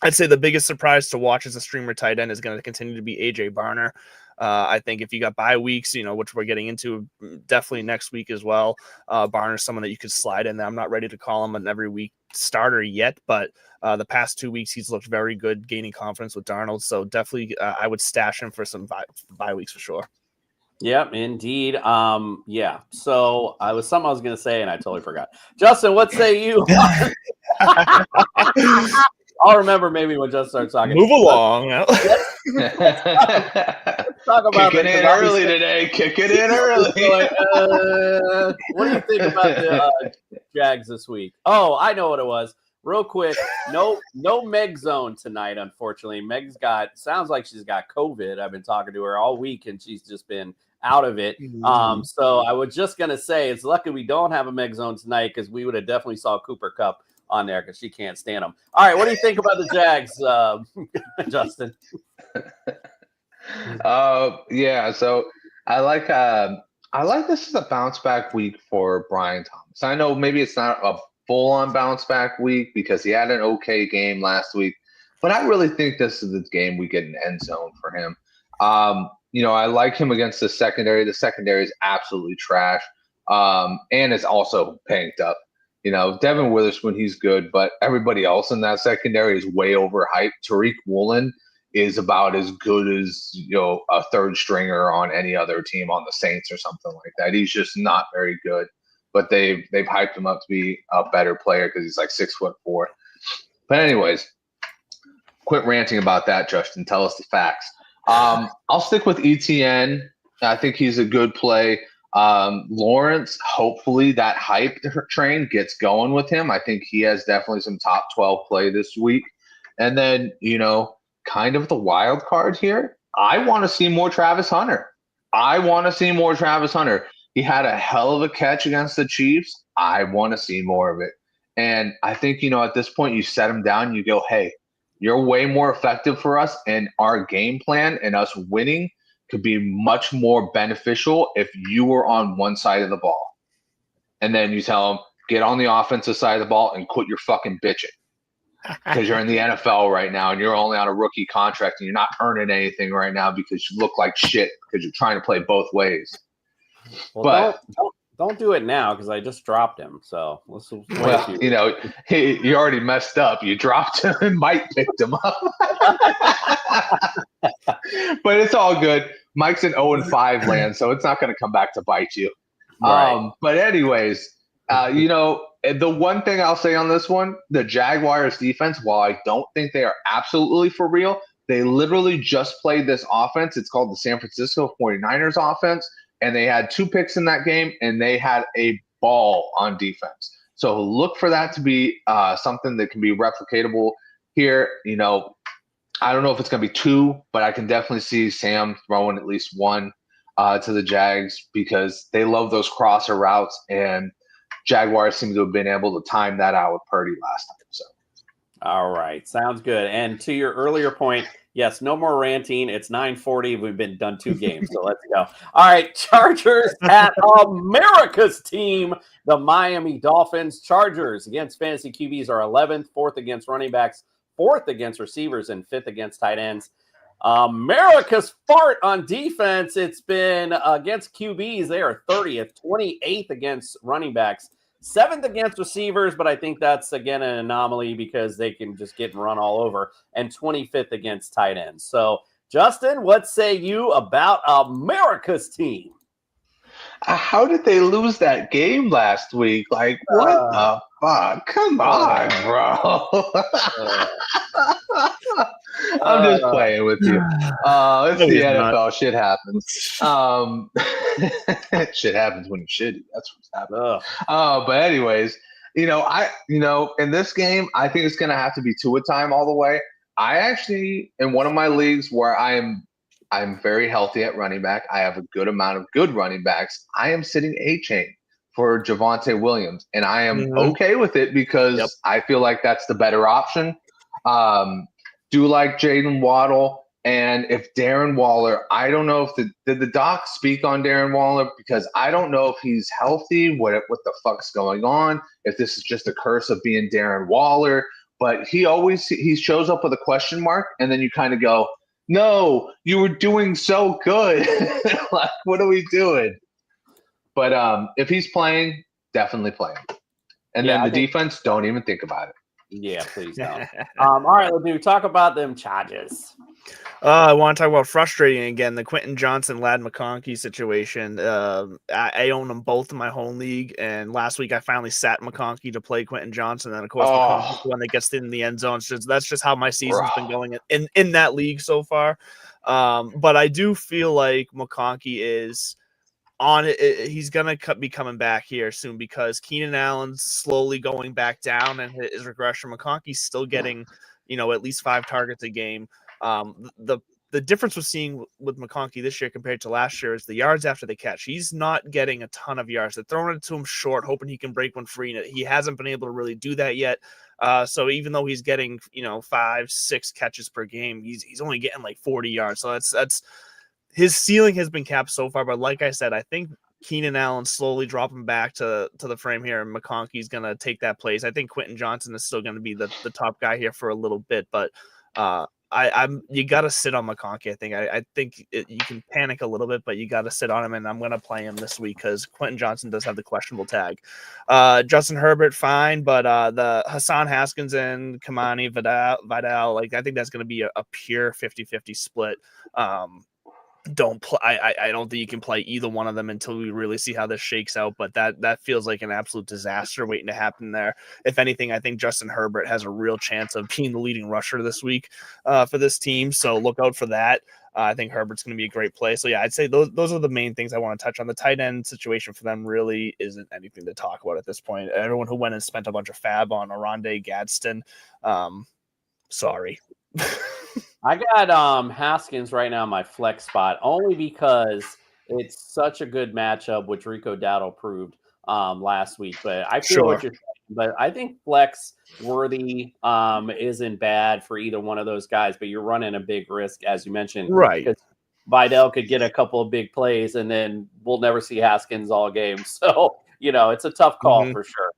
I'd say the biggest surprise to watch as a streamer tight end is going to continue to be AJ Barner. I think if you got bye weeks, which we're getting into definitely next week as well, Barner's someone that you could slide in there. I'm not ready to call him an every week starter yet, but the past 2 weeks he's looked very good, gaining confidence with Darnold. So definitely I would stash him for some bye weeks for sure. Yep, indeed. Yeah. So I was going to say, and I totally forgot. Justin, what say you? I'll remember maybe when Justin starts talking. Move along. Let's talk about Kick it in early today. Kick it in early. What do you think about the Jags this week? Oh, I know what it was. Real quick, no Meg Zone tonight, unfortunately. Meg's sounds like she's got COVID. I've been talking to her all week, and she's just been out of it. So I was just going to say, it's lucky we don't have a Meg Zone tonight, because we would have definitely saw Cooper Kupp on there because she can't stand them. All right, what do you think about the Jags, Justin? Yeah, so I like this is a bounce back week for Brian Thomas. I know maybe it's not a full on bounce back week because he had an okay game last week, but I really think this is the game we get an end zone for him. I like him against the secondary. The secondary is absolutely trash, and is also panked up. Devin Witherspoon, he's good, but everybody else in that secondary is way overhyped. Tariq Woolen is about as good as, a third stringer on any other team on the Saints or something like that. He's just not very good, but they've hyped him up to be a better player because he's like 6'4". But anyways, quit ranting about that, Justin. Tell us the facts. I'll stick with ETN. I think he's a good play. Lawrence, hopefully that hype train gets going with him. I think he has definitely some top 12 play this week. And then, kind of the wild card here, I want to see more Travis Hunter. He had a hell of a catch against the Chiefs. I want to see more of it. And I think, at this point, you set him down, you go, hey, you're way more effective for us, and our game plan and us winning could be much more beneficial if you were on one side of the ball. And then you tell him, get on the offensive side of the ball and quit your fucking bitching. Because you're in the NFL right now and you're only on a rookie contract and you're not earning anything right now because you look like shit because you're trying to play both ways. Well, but don't do it now because I just dropped him. So you already messed up. You dropped him and Mike picked him up. But it's all good. Mike's an 0-5 land, so it's not going to come back to bite you. Right. But anyways, the one thing I'll say on this one, the Jaguars defense, while I don't think they are absolutely for real, they literally just played this offense. It's called the San Francisco 49ers offense, and they had 2 picks in that game, and they had a ball on defense. So look for that to be something that can be replicatable here. I don't know if it's going to be 2, but I can definitely see Sam throwing at least 1 to the Jags because they love those crosser routes, and Jaguars seem to have been able to time that out with Purdy last time. So, all right, sounds good. And to your earlier point, yes, no more ranting. It's 9:40. We've done 2 games, so let's go. All right, Chargers at America's team, the Miami Dolphins. Chargers against fantasy QBs are 11th, 4th against running backs, 4th against receivers, and 5th against tight ends. America's fart on defense. It's been against QBs. They are 30th, 28th against running backs, 7th against receivers, but I think that's, again, an anomaly because they can just get and run all over, and 25th against tight ends. So, Justin, what say you about America's team? How did they lose that game last week? Like, what the fuck? Come on, bro. I'm just playing with you. It's No, the he's not. NFL. Shit happens. Shit happens when you're shitty. That's what's happening. But anyways, in this game, I think it's gonna have to be Tua time all the way. I actually, in one of my leagues where I'm very healthy at running back, I have a good amount of good running backs. I am sitting A-chain for Javonte Williams, and I am okay with it because I feel like that's the better option. Do like Jayden Waddle, and if Darren Waller, I don't know if did the doc speak on Darren Waller, because I don't know if he's healthy, what the fuck's going on, if this is just a curse of being Darren Waller, but he shows up with a question mark, and then you kind of go, no, you were doing so good. Like, what are we doing? But if he's playing, definitely playing. And then the defense, don't even think about it. Yeah, please don't. All right, let's talk about them Chargers. I want to talk about frustrating again, the Quentin Johnson, Ladd McConkey situation. I own them both in my home league, and last week I finally sat McConkey to play Quentin Johnson, and of course McConkey's the one that gets in the end zone. That's just how my season's been going in that league so far. But I do feel like McConkey is on it. He's gonna be coming back here soon because Keenan Allen's slowly going back down and his regression. McConkey's still getting, at least 5 targets a game. The difference we're seeing with McConkey this year compared to last year is the yards after the catch. He's not getting a ton of yards. They're throwing it to him short, hoping he can break one free, and he hasn't been able to really do that yet. So even though he's getting 5-6 catches per game, he's only getting like 40 yards. So that's his ceiling has been capped so far. But like I said, I think Keenan Allen slowly dropping back to the frame here, and McConkey's gonna take that place. I think Quentin Johnson is still gonna be the top guy here for a little bit, but you got to sit on McConkey. I think you can panic a little bit, but you got to sit on him, and I'm going to play him this week because Quentin Johnson does have the questionable tag. Justin Herbert, fine, but the Hassan Haskins and Kamani Vidal, I think that's going to be a pure 50-50 split. Don't play. I don't think you can play either one of them until we really see how this shakes out. But that feels like an absolute disaster waiting to happen there. If anything, I think Justin Herbert has a real chance of being the leading rusher this week for this team. So look out for that. I think Herbert's going to be a great play. So yeah, I'd say those are the main things I want to touch on. The tight end situation for them really isn't anything to talk about at this point. Everyone who went and spent a bunch of fab on Oronde Gadsden, sorry. I got Haskins right now in my flex spot only because it's such a good matchup, which Rico Dowdle proved last week. But I feel what you're saying. But I think flex worthy isn't bad for either one of those guys. But you're running a big risk, as you mentioned, right? Because Vidal could get a couple of big plays, and then we'll never see Haskins all game. So it's a tough call for sure.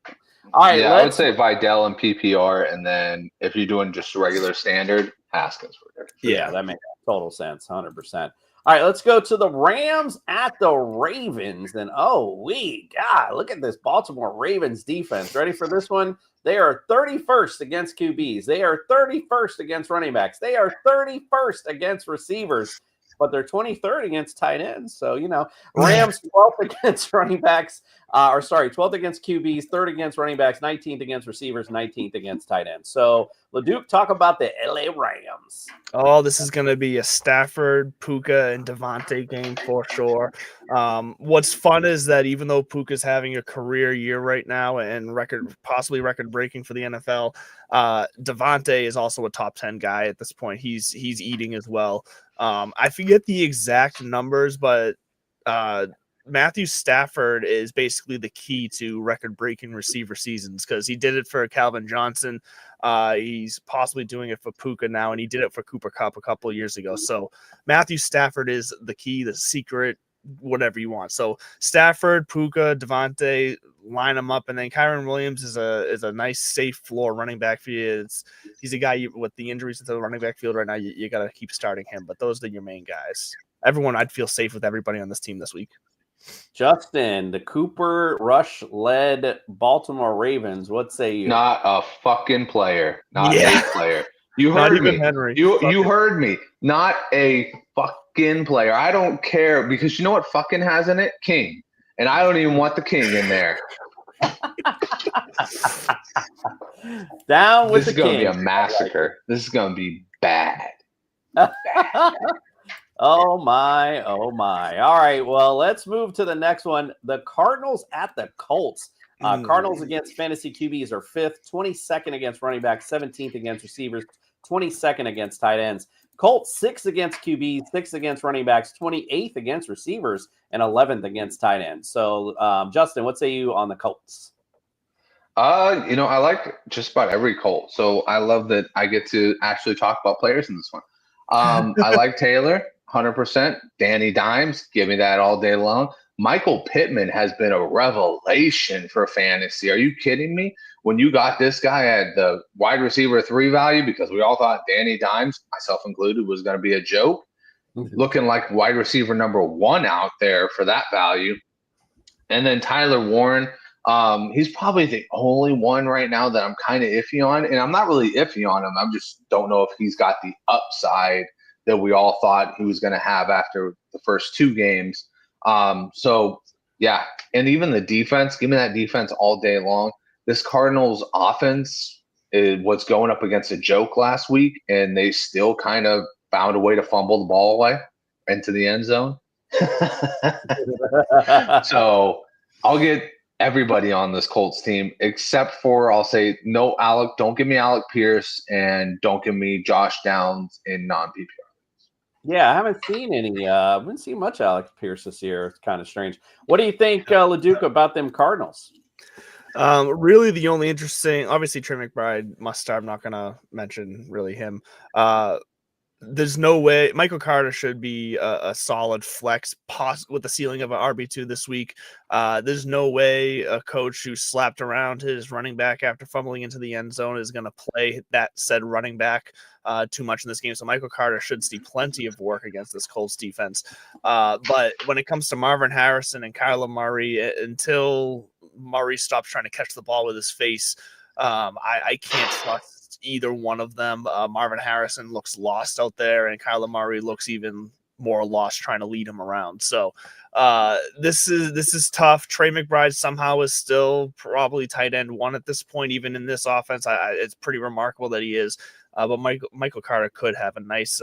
All right, I would say Vidal and PPR, and then if you're doing just regular standard, Haskins for there. Yeah, that makes total sense, 100%. All right, let's go to the Rams at the Ravens. And look at this Baltimore Ravens defense. Ready for this one? They are 31st against QBs. They are 31st against running backs. They are 31st against receivers. But they're 23rd against tight ends. So, Rams 12th against running backs, 12th against QBs, 3rd against running backs, 19th against receivers, 19th against tight ends. So, LeDuc, talk about the LA Rams. Oh, this is going to be a Stafford, Puka, and Devontae game for sure. What's fun is that even though Puka's having a career year right now and possibly record-breaking for the NFL, Devontae is also a top 10 guy at this point. He's eating as well. I forget the exact numbers, but Matthew Stafford is basically the key to record-breaking receiver seasons because he did it for Calvin Johnson. He's possibly doing it for Puka now, and he did it for Cooper Kupp a couple of years ago. So Matthew Stafford is the key, the secret, whatever you want. So Stafford, Puka, Devontae, line them up, and then Kyron Williams is a nice safe floor running back for you. He's a guy with the injuries into the running back field right now. You got to keep starting him, but those are your main guys. Everyone, I'd feel safe with everybody on this team this week. Justin, the Cooper Rush-led Baltimore Ravens. What say you? Not a fucking player. Not a player. You heard me. Henry. You heard me. Not a fucking player. I don't care because you know what fucking has in it? King. And I don't even want the king in there. Down with This the is going to be king. a massacre. This is going to be bad. Oh my, oh my. All right, well, let's move to the next one. The Cardinals at the Colts. Cardinals against fantasy QBs are 5th, 22nd against running backs, 17th against receivers, 22nd against tight ends. Colts 6th against QBs, 6th against running backs, 28th against receivers, and 11th against tight ends. So, Justin, what say you on the Colts? I like just about every Colt. So I love that I get to actually talk about players in this one. I like Taylor, 100%. Danny Dimes, give me that all day long. Michael Pittman has been a revelation for fantasy. Are you kidding me? When you got this guy at the wide receiver 3 value, because we all thought Danny Dimes, myself included, was going to be a joke, looking like wide receiver number 1 out there for that value. And then Tyler Warren, he's probably the only one right now that I'm kind of iffy on. And I'm not really iffy on him. I just don't know if he's got the upside that we all thought he was going to have after the first 2 games. So, yeah. And even the defense, give me that defense all day long. This Cardinals offense was going up against a joke last week, and they still kind of found a way to fumble the ball away into the end zone. So I'll get everybody on this Colts team except for, I'll say, no Alec. Don't give me Alec Pierce, and don't give me Josh Downs in non-PPR. Yeah, I haven't seen any. I haven't seen much Alec Pierce this year. It's kind of strange. What do you think, LeDuc, about them Cardinals? Really, the only interesting, obviously, Trey McBride must start. I'm not going to mention really him. There's no way Michael Carter should be a solid flex with the ceiling of an RB2 this week. There's no way a coach who slapped around his running back after fumbling into the end zone is going to play that said running back too much in this game. So Michael Carter should see plenty of work against this Colts defense. But when it comes to Marvin Harrison and Kyler Murray, until Murray stops trying to catch the ball with his face, I can't trust either one of them. Marvin Harrison looks lost out there, and Kyler Murray looks even more lost trying to lead him around. So this is tough. Trey McBride somehow is still probably tight end 1 at this point, even in this offense. It's pretty remarkable that he is. But Michael Carter could have a nice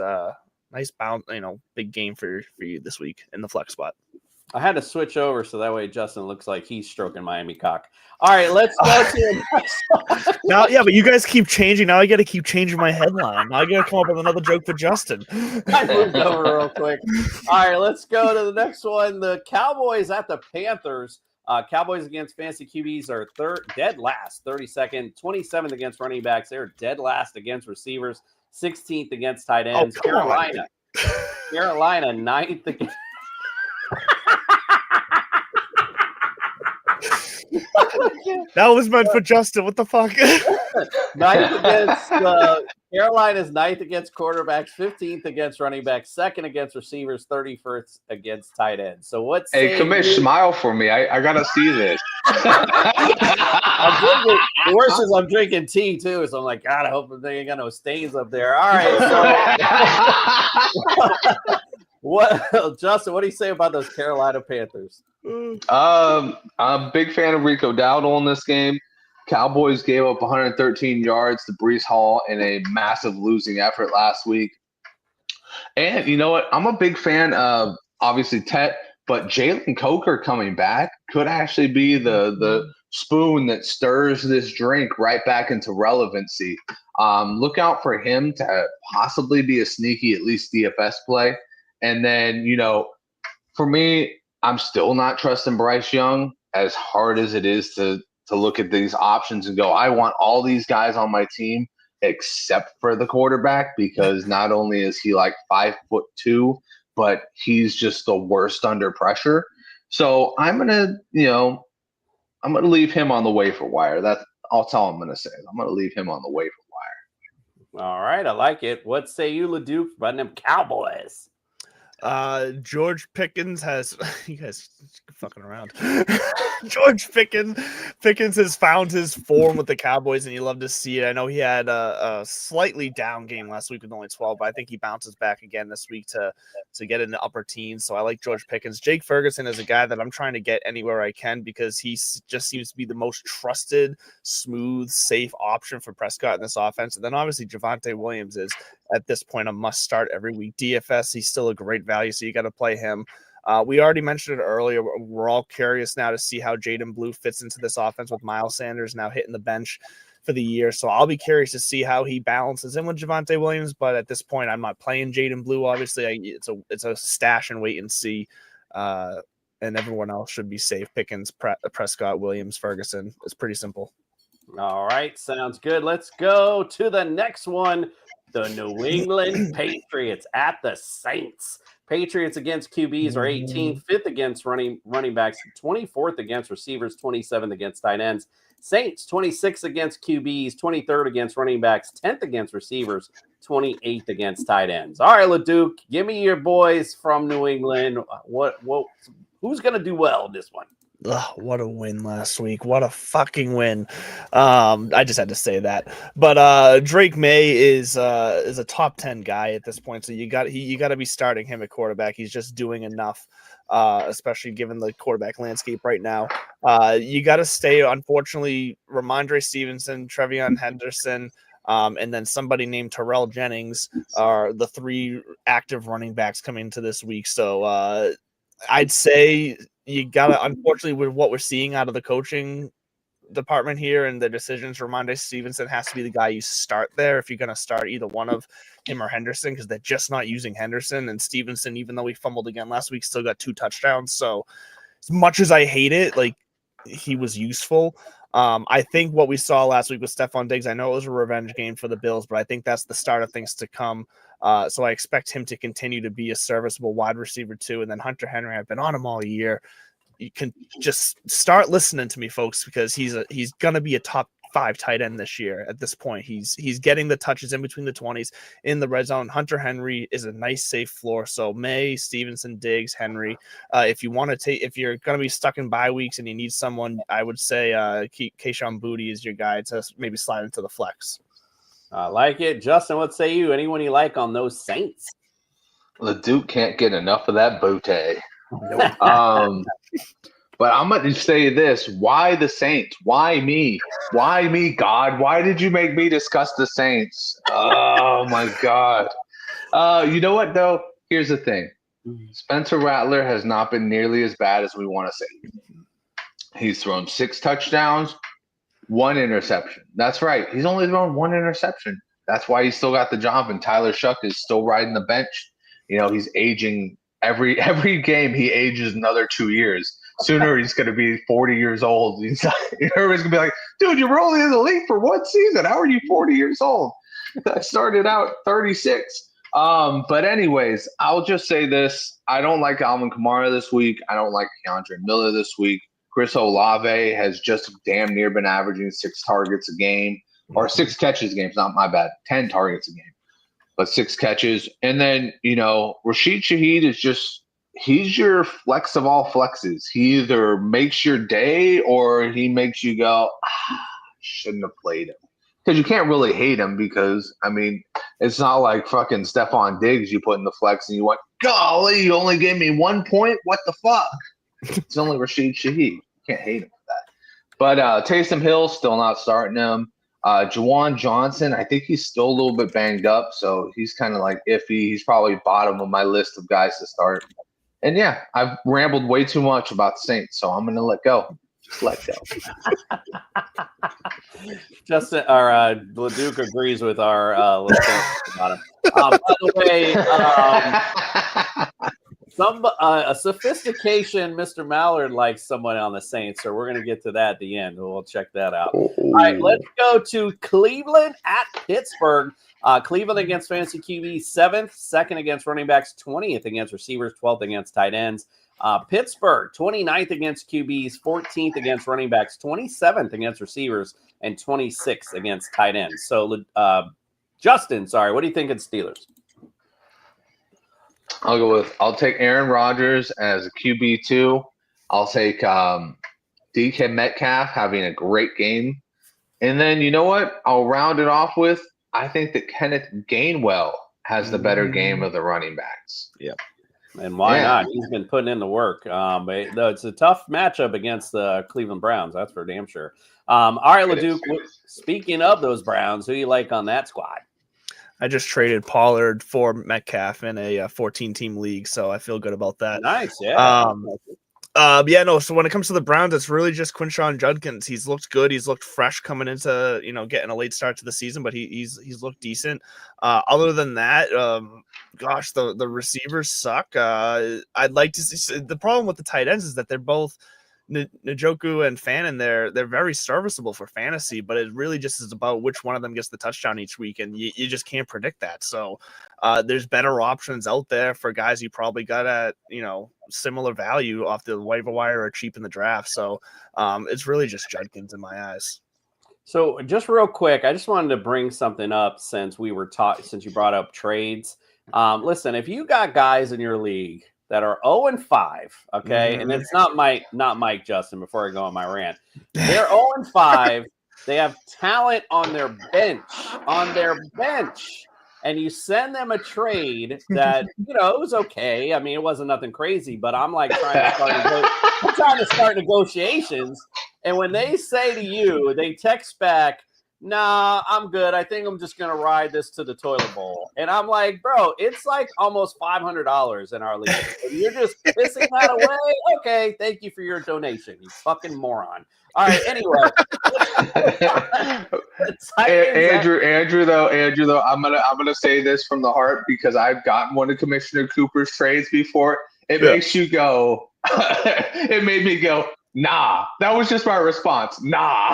bounce, big game for you this week in the flex spot. I had to switch over so that way Justin looks like he's stroking Miami cock. All right, let's go to the next one. Now, yeah, but you guys keep changing. Now I got to keep changing my headline. Now I got to come up with another joke for Justin. I moved over real quick. All right, let's go to the next one. The Cowboys at the Panthers. Cowboys against fantasy QBs are dead last, 32nd, 27th against running backs. They're dead last against receivers, 16th against tight ends. Carolina, 9th against. That was meant for Justin. What the fuck? 9th against Carolina's 9th against quarterbacks, 15th against running backs, 2nd against receivers, 31st against tight ends. So what's Commish, smile for me. I gotta see this. The worst is I'm drinking tea too, so I'm like, God, I hope they ain't got no stains up there. All right, so Justin, what do you say about those Carolina Panthers? I'm a big fan of Rico Dowdle in this game. Cowboys gave up 113 yards to Breece Hall in a massive losing effort last week. And you know what? I'm a big fan of, obviously, Tet, but Jalen Coker coming back could actually be the spoon that stirs this drink right back into relevancy. Look out for him to possibly be a sneaky, at least DFS play. And then, for me, I'm still not trusting Bryce Young, as hard as it is to look at these options and go, I want all these guys on my team except for the quarterback, because not only is he like 5'2", but he's just the worst under pressure. So I'm gonna leave him on the waiver wire. That's all I'm gonna say. I'm gonna leave him on the waiver wire. All right, I like it. What say you, LeDuc, about them Cowboys? George Pickens has you guys fucking around. George Pickens has found his form with the Cowboys, and you love to see it. I know he had a slightly down game last week with only 12, but I think he bounces back again this week to get in the upper teens. So I like George Pickens. Jake Ferguson is a guy that I'm trying to get anywhere I can because he just seems to be the most trusted, smooth, safe option for Prescott in this offense. And then obviously Javonte Williams is at this point a must start every week. DFS, he's still a great value, so you got to play him. We already mentioned it earlier. We're all curious now to see how Jaden Blue fits into this offense with Miles Sanders now hitting the bench for the year. So I'll be curious to see how he balances in with Javonte Williams. But at this point, I'm not playing Jaden Blue. Obviously, it's a stash and wait and see. And everyone else should be safe. Pickens, Prescott, Williams, Ferguson. It's pretty simple. All right, sounds good. Let's go to the next one. The New England Patriots at the Saints. Patriots against QBs are 18th, 5th against running backs, 24th against receivers, 27th against tight ends. Saints, 26th against QBs, 23rd against running backs, 10th against receivers, 28th against tight ends. All right, LeDuc, give me your boys from New England. Who's going to do well in this one? Ugh, what a win last week. What a fucking win. I just had to say that. But Drake May is a top 10 guy at this point. So you got to be starting him at quarterback. He's just doing enough, especially given the quarterback landscape right now. You got to stay, unfortunately, Ramondre Stevenson, Trevion Henderson, and then somebody named Terrell Jennings are the three active running backs coming into this week. So I'd say you gotta, unfortunately, with what we're seeing out of the coaching department here and the decisions, Ramondre Stevenson has to be the guy you start there if you're gonna start either one of him or Henderson, because they're just not using Henderson. And Stevenson, even though he fumbled again last week, still got 2 touchdowns. So as much as I hate it, like, he was useful. I think what we saw last week with Stephon Diggs, I know it was a revenge game for the Bills, but I think that's the start of things to come. So I expect him to continue to be a serviceable wide receiver too. And then Hunter Henry, I've been on him all year. You can just start listening to me, folks, because he's going to be a top 5 tight end this year. At this point, he's getting the touches in between the 20s in the red zone. Hunter Henry is a nice safe floor. So May, Stevenson, Diggs, Henry. If you're going to be stuck in bye weeks and you need someone, I would say Kayshon Boutte is your guy to maybe slide into the flex. I like it. Justin, what say you? Anyone you like on those Saints? LeDuc can't get enough of that Boutte. But I'm going to say this. Why the Saints? Why me? Why me, God? Why did you make me discuss the Saints? Oh, my God. You know what, though? Here's the thing. Spencer Rattler has not been nearly as bad as we want to say. He's thrown 6 touchdowns, 1 interception. That's right. He's only thrown 1 interception. That's why he's still got the job, and Tyler Shuck is still riding the bench. You know, he's aging. Every game he ages another 2 years. Sooner he's going to be 40 years old. Everybody's going to be like, dude, you were only in the league for 1 season. How are you 40 years old? I started out 36. But anyways, I'll just say this. I don't like Alvin Kamara this week. I don't like Keandre Miller this week. Chris Olave has just damn near been averaging 6 targets a game, or 6 catches a game. It's not my bad. 10 targets a game, but 6 catches. And then, Rashid Shaheed is he's your flex of all flexes. He either makes your day or he makes you go, shouldn't have played him. Because you can't really hate him because, it's not like fucking Stephon Diggs you put in the flex and you went, golly, you only gave me 1 point? What the fuck? It's only Rashid Shaheed. You can't hate him for that. But Taysom Hill, still not starting him. Juwan Johnson, I think he's still a little bit banged up, so he's kind of like iffy. He's probably bottom of my list of guys to start. And yeah, I've rambled way too much about the Saints, so I'm going to let go. Just let go. Justin, our LeDuc agrees with our about him. By the way, a sophistication Mr. Mallard likes someone on the Saints, so we're going to get to that at the end. We'll check that out. All right, let's go to Cleveland at Pittsburgh. Cleveland against fantasy QB 7th, 2nd against running backs, 20th against receivers, 12th against tight ends. Pittsburgh 29th against QBs, 14th against running backs, 27th against receivers, and 26th against tight ends. So, Justin, what do you think of the Steelers? I'll take Aaron Rodgers as a QB2. I'll take DK Metcalf having a great game. And then you know what? I'll round it off with I think that Kenneth Gainwell has the better game of the running backs. Yep. And why not? He's been putting in the work. But it's a tough matchup against the Cleveland Browns. That's for damn sure. All right, LeDuc, speaking of those Browns, who do you like on that squad? I just traded Pollard for Metcalf in a 14-team league, so I feel good about that. Nice, yeah. So when it comes to the Browns, it's really just Quinshon Judkins. He's looked good. He's looked fresh coming into, getting a late start to the season, but he's looked decent. Other than that, the receivers suck. I'd like to see the problem with the tight ends is that they're both Njoku and Fannin. They're very serviceable for fantasy, but it really just is about which one of them gets the touchdown each week, and you just can't predict that. So there's better options out there for guys you probably got at similar value off the waiver wire or cheap in the draft. So it's really just Judkins in my eyes. So just real quick, I just wanted to bring something up since we were since you brought up trades. Listen, if you got guys in your league that are 0-5, okay, and it's not Mike Justin. Before I go on my rant, they're 0-5. They have talent on their bench, and you send them a trade that it was okay. I mean, it wasn't nothing crazy, but I'm like trying to start negotiations, and when they say to you, they text back, "Nah, I'm good. I think I'm just going to ride this to the toilet bowl." And I'm like, bro, it's like almost $500 in our league. And you're just pissing that away? Okay, thank you for your donation, you fucking moron. All right, anyway. Andrew, though, I'm gonna say this from the heart because I've gotten one of Commissioner Cooper's trades before. It makes you go, it made me go, nah. That was just my response. Nah.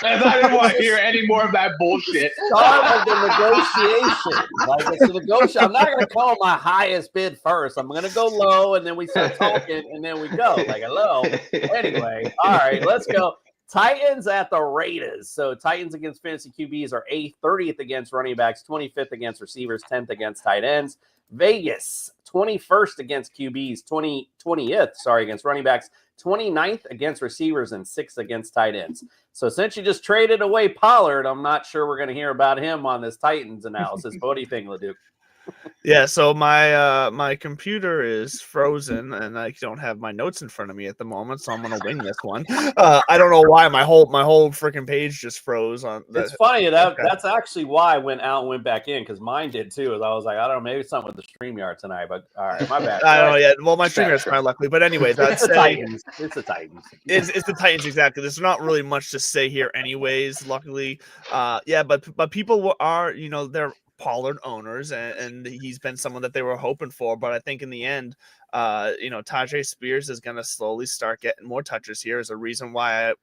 And I didn't want to hear any more of that bullshit. Start of the negotiation. Like it's a negotiation. I'm not going to call my highest bid first. I'm going to go low, and then we start talking, and then we go. Like, hello. Anyway, all right, let's go. Titans at the Raiders. So Titans against fantasy QBs are 8th, 30th against running backs, 25th against receivers, 10th against tight ends. Vegas, 21st against QBs, 20th against running backs, 29th against receivers, and 6th against tight ends. So since you just traded away Pollard, I'm not sure we're going to hear about him on this Titans analysis. What do you think, LeDuc? Yeah, so my computer is frozen and I don't have my notes in front of me at the moment, so I'm gonna wing this one. I don't know why my whole freaking page just froze on. It's funny that's actually why I went out and went back in because mine did too. I was like, I don't know, maybe something with the StreamYard tonight, but all right, my bad. I don't know yet. Well, my StreamYard's fine, luckily, but anyway, that's It's the Titans. It's the Titans. It's the Titans exactly. There's not really much to say here, anyways. Luckily, but people are they're Pollard owners, and he's been someone that they were hoping for. But I think in the end, Tajay Spears is going to slowly start getting more touches here. Is a reason why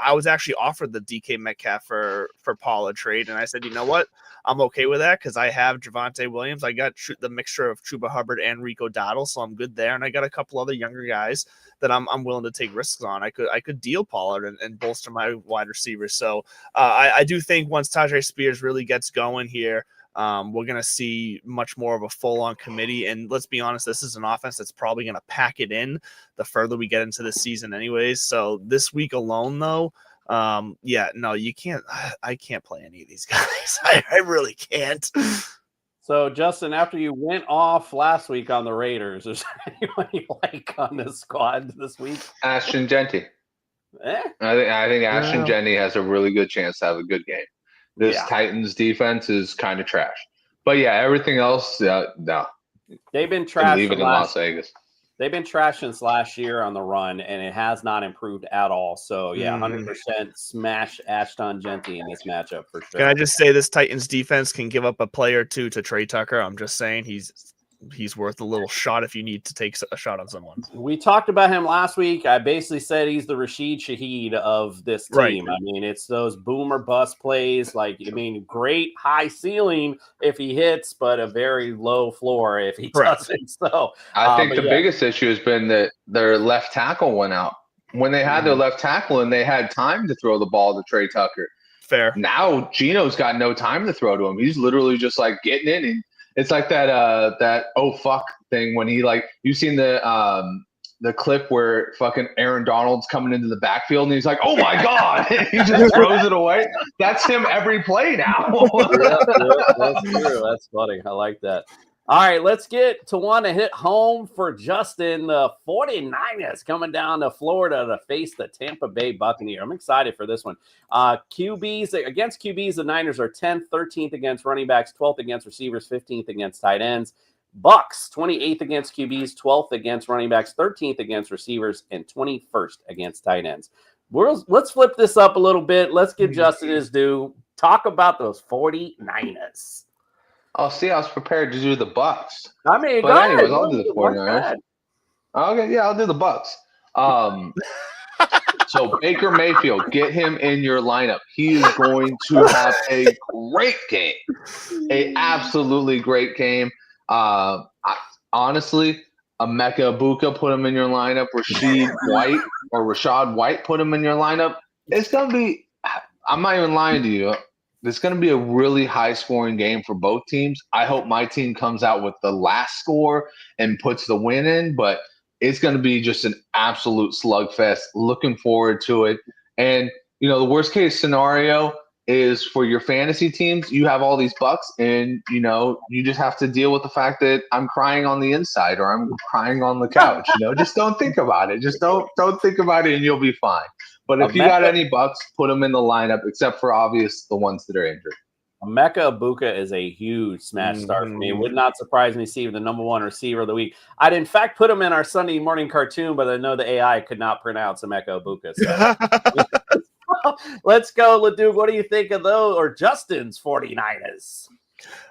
I was actually offered the DK Metcalf for Pollard trade, and I said, you know what, I'm okay with that because I have Javonte Williams. I got the mixture of Chuba Hubbard and Rico Dowdle, so I'm good there, and I got a couple other younger guys that I'm willing to take risks on. I could deal Pollard and bolster my wide receivers. So I do think once Tajay Spears really gets going here, we're going to see much more of a full-on committee. And let's be honest, this is an offense that's probably going to pack it in the further we get into the season anyways. So this week alone, though, you can't. I can't play any of these guys. I really can't. So, Justin, after you went off last week on the Raiders, is there anyone you like on this squad this week? Ashton Genty. I think Ashton Genty has a really good chance to have a good game. This Titans defense is kind of trash. But yeah, everything else, no. They've been trash. Leave it in Las Vegas. They've been trash since last year on the run, and it has not improved at all. So, 100% smash Ashton Genty in this matchup for sure. Can I just say this Titans defense can give up a play or two to Trey Tucker? I'm just saying he's worth a little shot if you need to take a shot on someone. We talked about him last week. I basically said he's the Rashid Shaheed of this team. Right. I mean, it's those boom or bust plays. Great high ceiling if he hits, but a very low floor if he doesn't. So I think the biggest issue has been that their left tackle went out. When they had their left tackle and they had time to throw the ball to Trey Tucker. Fair. Now Geno's got no time to throw to him. He's literally just like getting in and It's like that oh fuck thing when he like you've seen the clip where fucking Aaron Donald's coming into the backfield and he's like, oh my God, he just throws it away. That's him every play now. That's true. That's funny. I like that. All right, let's get to one to hit home for Justin. The 49ers coming down to Florida to face the Tampa Bay Buccaneers. I'm excited for this one. QBs, against QBs, the Niners are 10th, 13th against running backs, 12th against receivers, 15th against tight ends. Bucks, 28th against QBs, 12th against running backs, 13th against receivers, and 21st against tight ends. Let's flip this up a little bit. Let's give Justin his due. Talk about those 49ers. Oh, see, I was prepared to do the Bucks. I mean, but anyways, I'll do the 49ers. Okay, yeah, I'll do the Bucks. So Baker Mayfield, get him in your lineup. He is going to have a great game, a absolutely great game. Honestly, Emeka Egbuka, put him in your lineup. Rashad White, put him in your lineup. It's gonna be. I'm not even lying to you. It's going to be a really high-scoring game for both teams. I hope my team comes out with the last score and puts the win in, but it's going to be just an absolute slugfest. Looking forward to it. And, the worst-case scenario is for your fantasy teams, you have all these Bucks, and, you just have to deal with the fact that I'm crying on the inside or I'm crying on the couch. Just don't think about it. Just don't think about it, and you'll be fine. But if you got any Bucks, put them in the lineup, except for obvious the ones that are injured. Emeka Egbuka is a huge smash start for me. It would not surprise me to see him the number one receiver of the week. I'd in fact put him in our Sunday morning cartoon, but I know the AI could not pronounce Emeka Egbuka. So. Let's go, LeDuc. What do you think of those or Justin's 49ers?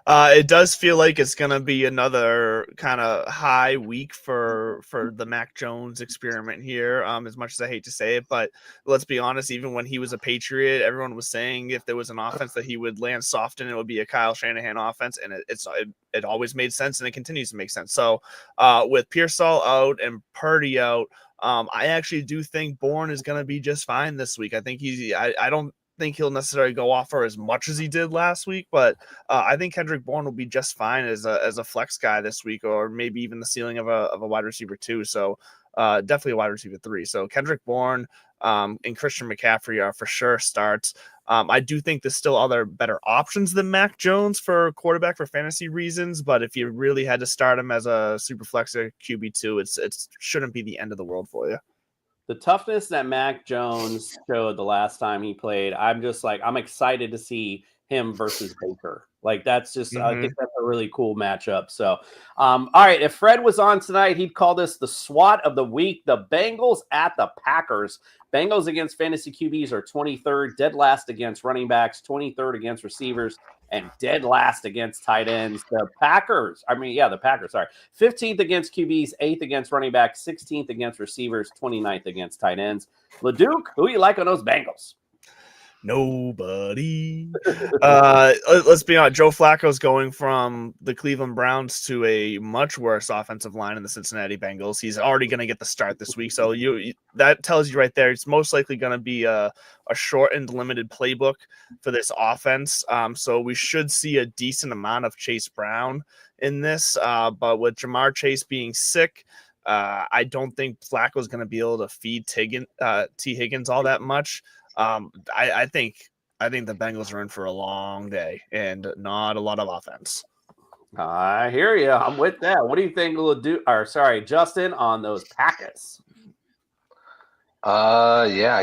It does feel like it's going to be another kind of high week for the Mac Jones experiment here, as much as I hate to say it. But let's be honest, even when he was a Patriot, everyone was saying if there was an offense that he would land soft in, it would be a Kyle Shanahan offense. And it always made sense, and it continues to make sense. So with Pearsall out and Purdy out, I actually do think Bourne is going to be just fine this week. I think I don't think he'll necessarily go off for as much as he did last week, but I think Kendrick Bourne will be just fine as a flex guy this week, or maybe even the ceiling of a wide receiver 2. So definitely a wide receiver 3. So Kendrick Bourne and Christian McCaffrey are for sure starts. I do think there's still other better options than Mac Jones for quarterback for fantasy reasons, but if you really had to start him as a super flex or QB2, it shouldn't be the end of the world for you. The toughness that Mac Jones showed the last time he played, I'm excited to see him versus Baker. Like, that's just, I think that's a really cool matchup. So, all right, if Fred was on tonight, he'd call this the SWAT of the week. The Bengals at the Packers. Bengals against fantasy QBs are 23rd, dead last against running backs, 23rd against receivers, and dead last against tight ends. The Packers, 15th against QBs, 8th against running backs, 16th against receivers, 29th against tight ends. LeDuc, who you like on those Bengals? Nobody. Let's be honest. Joe Flacco's going from the Cleveland Browns to a much worse offensive line in the Cincinnati Bengals. He's already going to get the start this week. So that tells you right there, it's most likely going to be a shortened, limited playbook for this offense. So we should see a decent amount of Chase Brown in this. But with Jamar Chase being sick, I don't think Flacco's going to be able to feed T. Higgins all that much. I think the Bengals are in for a long day and not a lot of offense. I hear you. I'm with that. What do you think Justin, on those Packers? Yeah,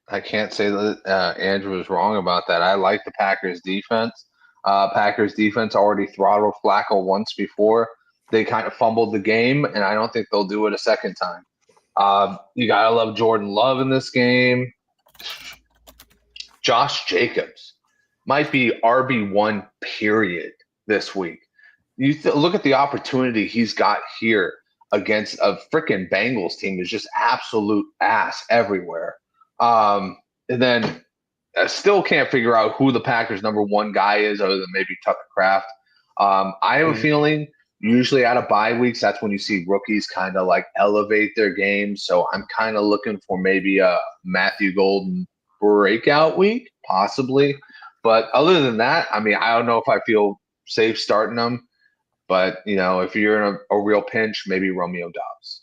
I can't say that Andrew was wrong about that. I like the Packers defense. Packers defense already throttled Flacco once before. They kind of fumbled the game, and I don't think they'll do it a second time. You gotta love Jordan Love in this game. Josh Jacobs might be RB1 period this week. You look at the opportunity he's got here against a freaking Bengals team is just absolute ass everywhere. And then I still can't figure out who the Packers' number one guy is other than maybe Tucker Kraft. I have a feeling usually out of bye weeks, that's when you see rookies kind of like elevate their game. So I'm kind of looking for maybe a Matthew Golden breakout week, possibly. But other than that, I mean, I don't know if I feel safe starting them. But, if you're in a real pinch, maybe Romeo Dobbs.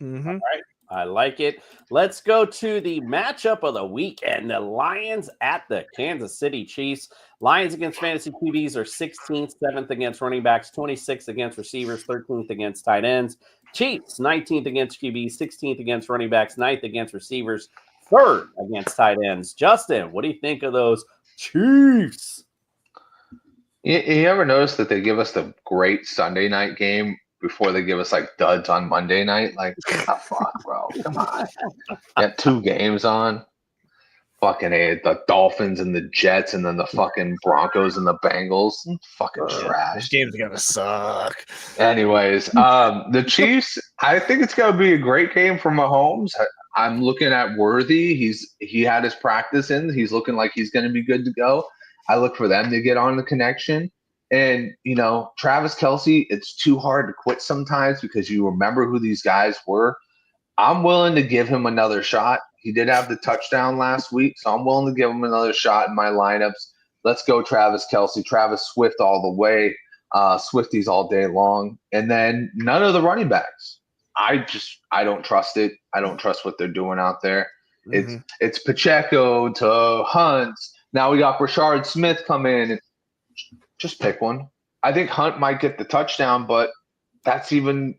Mm-hmm. All right. I like it. Let's go to the matchup of the weekend. The Lions at the Kansas City Chiefs. Lions against fantasy QBs are 16th, 7th against running backs, 26th against receivers, 13th against tight ends. Chiefs, 19th against QBs, 16th against running backs, 9th against receivers, 3rd against tight ends. Justin, what do you think of those Chiefs? You ever notice that they give us the great Sunday night game before they give us like duds on Monday night? Like, fuck, bro. Come on. Got 2 games on. Fucking the Dolphins and the Jets, and then the fucking Broncos and the Bengals. Fucking trash. This game's gonna suck. Anyways, the Chiefs, I think it's gonna be a great game for Mahomes. I'm looking at Worthy. He had his practice in. He's looking like he's gonna be good to go. I look for them to get on the connection. And, Travis Kelce, it's too hard to quit sometimes because you remember who these guys were. I'm willing to give him another shot. He did have the touchdown last week, so I'm willing to give him another shot in my lineups. Let's go Travis Kelce, Travis Swift all the way, Swifties all day long. And then none of the running backs. I don't trust it. I don't trust what they're doing out there. Mm-hmm. It's Pacheco to Hunt. Now we got Rashard Smith come in. Just pick one. I think Hunt might get the touchdown, but that's even,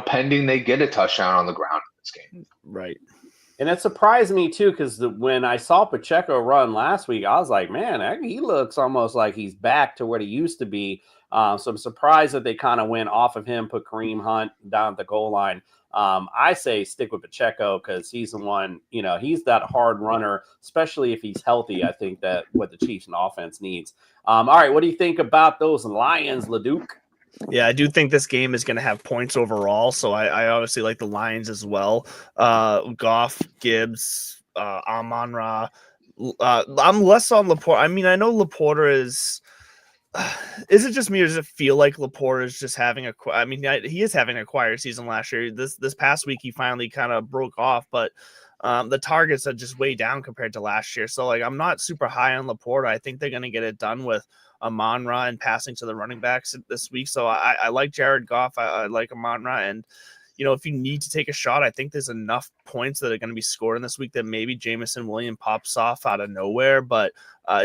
pending they get a touchdown on the ground in this game. Right. And it surprised me, too, because when I saw Pacheco run last week, I was like, man, he looks almost like he's back to what he used to be. So I'm surprised that they kind of went off of him, put Kareem Hunt down at the goal line. I say stick with Pacheco because he's the one, he's that hard runner, especially if he's healthy. I think that what the Chiefs and offense needs. All right, what do you think about those Lions, LeDuc? Yeah, I do think this game is going to have points overall, so I obviously like the Lions as well. Goff, Gibbs, Amon-Ra. I'm less on Laporta. I mean, I know Laporta is Is it just me, or does it feel like Laporta is just having a? I mean, he is having a quiet season last year. This past week, he finally kind of broke off, but the targets are just way down compared to last year. So, like, I'm not super high on Laporta. I think they're going to get it done with Amon-Ra and passing to the running backs this week. So I like Jared Goff. I like Amon-Ra, and if you need to take a shot, I think there's enough points that are going to be scored in this week that maybe Jameson Williams pops off out of nowhere, but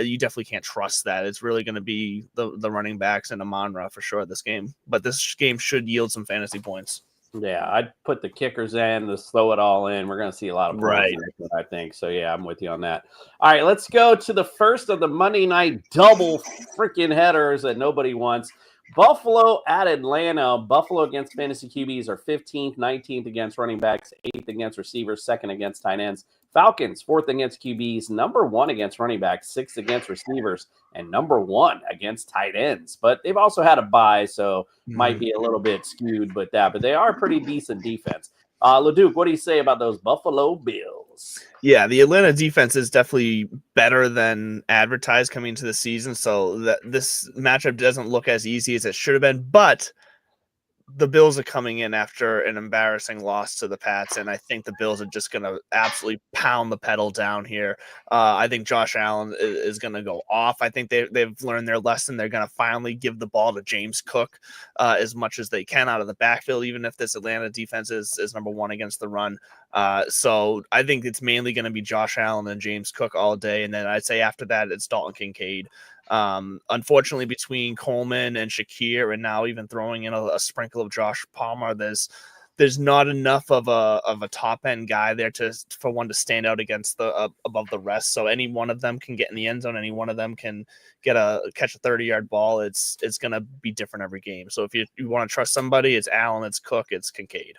you definitely can't trust that. It's really going to be the running backs and Amon-Ra for sure this game. But this game should yield some fantasy points. Yeah, I'd put the kickers in to slow it all in. We're going to see a lot of points, right, I think. So, yeah, I'm with you on that. All right, let's go to the first of the Monday night double freaking headers that nobody wants. Buffalo at Atlanta. Buffalo against fantasy QBs are 15th, 19th against running backs, 8th against receivers, 2nd against tight ends. Falcons, 4th against QBs, number 1 against running backs, 6th against receivers, and number 1 against tight ends. But they've also had a bye, so might be a little bit skewed with that. But they are a pretty decent defense. LeDuc, what do you say about those Buffalo Bills? Yeah, the Atlanta defense is definitely better than advertised coming into the season, so that this matchup doesn't look as easy as it should have been, but the Bills are coming in after an embarrassing loss to the Pats, and I think the Bills are just going to absolutely pound the pedal down here. I think Josh Allen is going to go off. I think they've learned their lesson. They're going to finally give the ball to James Cook as much as they can out of the backfield, even if this Atlanta defense is number 1 against the run. So I think it's mainly going to be Josh Allen and James Cook all day, and then I'd say after that it's Dalton Kincaid. Unfortunately, between Coleman and Shakir, and now even throwing in a sprinkle of Josh Palmer, there's not enough of a top end guy there for one to stand out against above the rest. So any one of them can get in the end zone. Any one of them can catch a 30-yard ball. It's going to be different every game. So if you want to trust somebody, it's Allen, it's Cook, it's Kincaid.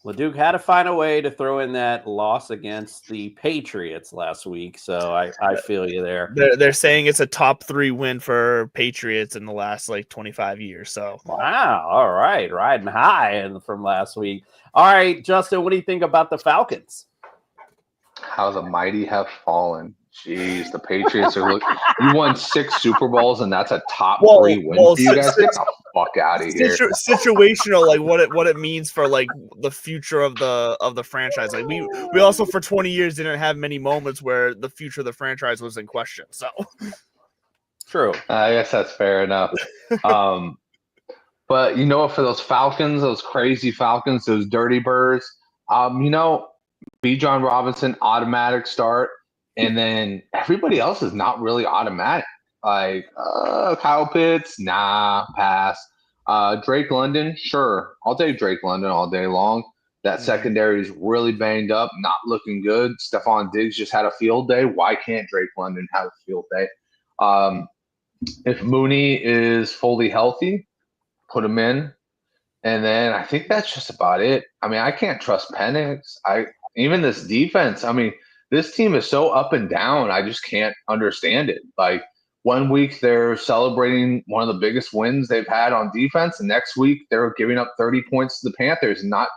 LeDuc had to find a way to throw in that loss against the Patriots last week, so I feel you there. They're saying it's a top 3 win for Patriots in the last 25 years. So wow, all right, riding high from last week. All right, Justin, what do you think about the Falcons? How the mighty have fallen. Jeez, the Patriots are looking. You won 6 Super Bowls, and that's a top 3 win for you guys. Get the fuck out of here. Situational, like what it means for the future of the franchise. Like we also for 20 years didn't have many moments where the future of the franchise was in question. So true. I guess that's fair enough. But you know what? For those Falcons, those crazy Falcons, those dirty birds, B. John Robinson, automatic start. And then everybody else is not really automatic. Like Kyle Pitts, nah, pass. Drake London, sure. I'll take Drake London all day long. That secondary is really banged up, not looking good. Stephon Diggs just had a field day. Why can't Drake London have a field day? If Mooney is fully healthy, put him in. And then I think that's just about it. I mean, I can't trust Penix. Even this defense, I mean, this team is so up and down. I just can't understand it. Like, 1 week they're celebrating one of the biggest wins they've had on defense, and next week they're giving up 30 points to the Panthers and not,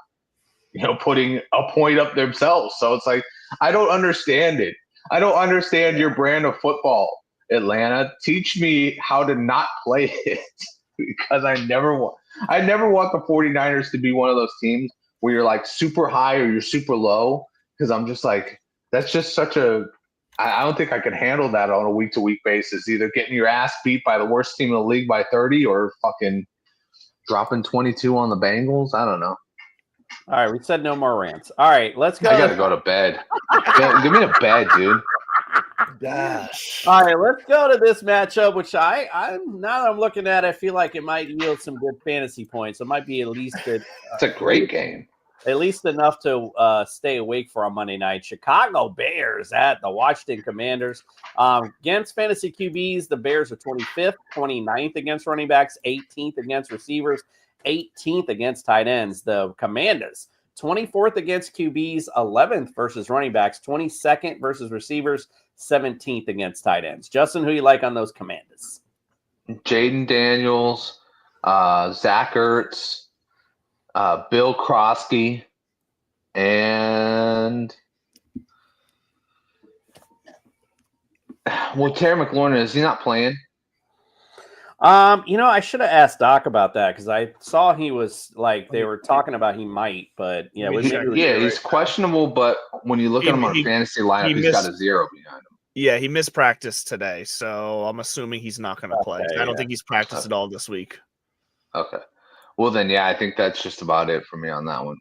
putting a point up themselves. So it's like, I don't understand it. I don't understand your brand of football, Atlanta. Teach me how to not play it, because I never want the 49ers to be one of those teams where you're like super high or you're super low, because I'm just like, that's just such a – I don't think I could handle that on a week-to-week basis, either getting your ass beat by the worst team in the league by 30 or fucking dropping 22 on the Bengals. I don't know. All right, we said no more rants. All right, let's go. I got to go to bed. Give me a bed, dude. Gosh. All right, let's go to this matchup, which I'm now that I'm looking at it, I feel like it might yield some good fantasy points. It might be at least it's a great game. At least enough to stay awake for on Monday night. Chicago Bears at the Washington Commanders. Against fantasy QBs, the Bears are 25th, 29th against running backs, 18th against receivers, 18th against tight ends. The Commanders, 24th against QBs, 11th versus running backs, 22nd versus receivers, 17th against tight ends. Justin, who you like on those Commanders? Jaden Daniels, Zach Ertz, Bill Krosky, and Terry McLaurin, is he not playing? I should have asked Doc about that, because I saw he was like they were talking about he might, but he's questionable. But when you look at him on a fantasy lineup, he's got a 0 behind him. Yeah, he missed practice today, so I'm assuming he's not going to play. I don't think he's practiced at all this week. Okay. Well, then, I think that's just about it for me on that one.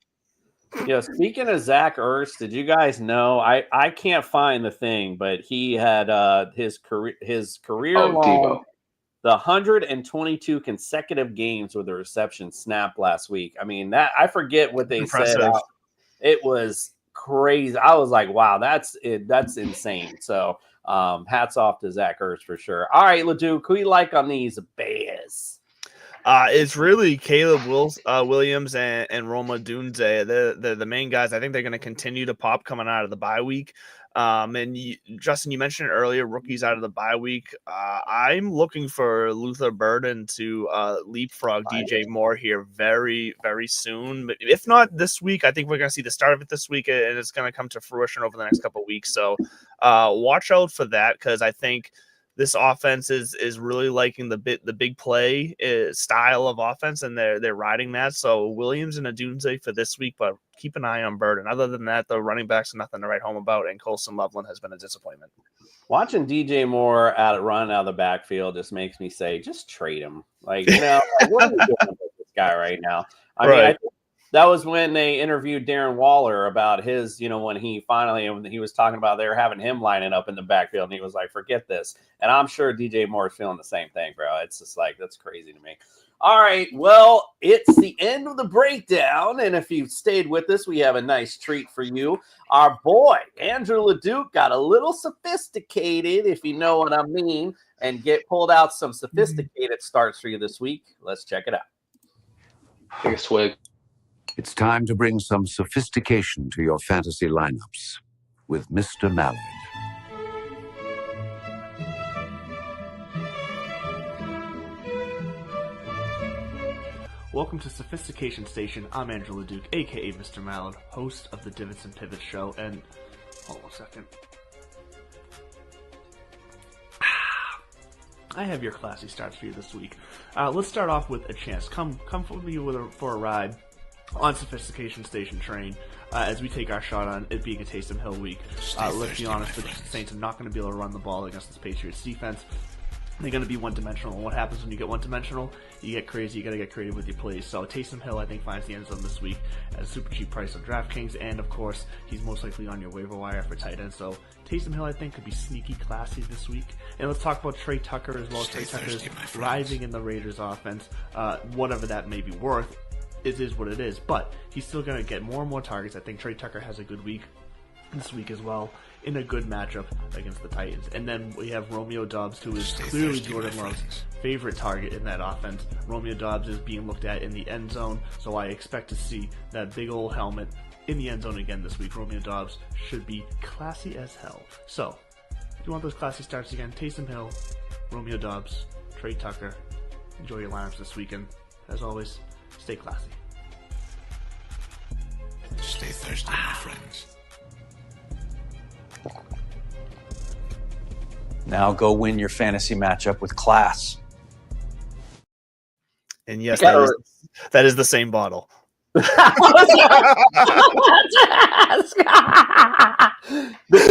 Yeah, speaking of Zach Ertz, did you guys know? I can't find the thing, but he had his career long, the 122 consecutive games with a reception snapped last week. I mean, that I forget what they said. It was crazy. I was like, wow, that's insane. So hats off to Zach Ertz for sure. All right, Leduc, who you like on these Bears? It's really Caleb Williams and Roma Dunze. They're the main guys. I think they're going to continue to pop coming out of the bye week. Justin, you mentioned earlier, rookies out of the bye week. I'm looking for Luther Burden to leapfrog DJ Moore here very, very soon. But if not this week, I think we're going to see the start of it this week, and it's going to come to fruition over the next couple of weeks. So watch out for that, because I think this offense is really liking the big play style of offense, and they're riding that. So Williams and Adunze for this week, but keep an eye on Burden. Other than that, the running backs are nothing to write home about, and Colson Loveland has been a disappointment. Watching DJ Moore run out of the backfield just makes me say, just trade him. Like, what are we doing with this guy right now? I mean, I think that was when they interviewed Darren Waller about his, when he was talking about they were having him lining up in the backfield, and he was like, forget this. And I'm sure DJ Moore is feeling the same thing, bro. It's just like, that's crazy to me. All right, well, it's the end of the breakdown, and if you've stayed with us, we have a nice treat for you. Our boy, Andrew Leduc, got a little sophisticated, if you know what I mean, and pulled out some sophisticated starts for you this week. Let's check it out. Take a swig. It's time to bring some sophistication to your fantasy lineups with Mr. Mallard. Welcome to Sophistication Station. I'm Andrew Leduc, aka Mr. Mallard, host of the Divots and Pivots show. And hold on a second. I have your classy starts for you this week. Let's start off with a chance. Come with me for a ride on Sophistication Station train as we take our shot on it being a Taysom Hill week. Let's be honest, the Saints are not going to be able to run the ball against this Patriots defense. they're going to be one-dimensional. And what happens when you get one-dimensional? You get crazy. You got to get creative with your plays. So Taysom Hill, I think, finds the end zone this week at a super cheap price on DraftKings. And, of course, he's most likely on your waiver wire for tight end. So Taysom Hill, I think, could be sneaky classy this week. And let's talk about Trey Tucker as well. Trey Tucker is rising in the Raiders offense. Whatever that may be worth, it is what it is. But he's still going to get more and more targets. I think Trey Tucker has a good week this week as well, in a good matchup against the Titans. And then we have Romeo Doubs, who is clearly Jordan Love's favorite target in that offense. Romeo Doubs is being looked at in the end zone, so I expect to see that big old helmet in the end zone again this week. Romeo Doubs should be classy as hell. So, if you want those classy starts again, Taysom Hill, Romeo Doubs, Trey Tucker. Enjoy your lineups this weekend. As always, stay classy. Stay thirsty, my friends. Now go win your fantasy matchup with class. And yes, that is the same bottle. The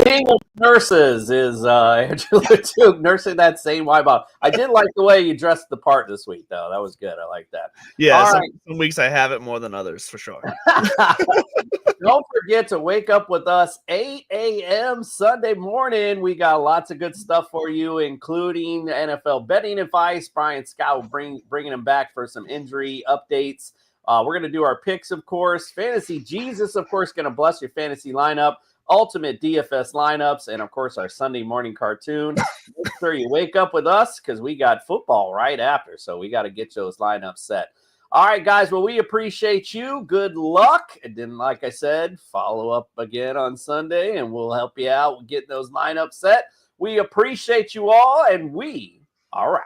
king of nurses is Angela Duke nursing that same wine bottle. I did like the way you dressed the part this week, though. That was good. I like that. Yeah, some weeks I have it more than others, for sure. Don't forget to wake up with us 8 a.m. Sunday morning. We got lots of good stuff for you, including NFL betting advice. Brian Scott will bringing him back for some injury updates. We're going to do our picks, of course. Fantasy Jesus, of course, going to bless your fantasy lineup. Ultimate DFS lineups, and, of course, our Sunday morning cartoon. Make sure you wake up with us because we got football right after, so we got to get those lineups set. All right, guys, well, we appreciate you. Good luck. And then, like I said, follow up again on Sunday, and we'll help you out with getting those lineups set. We appreciate you all, and we are out.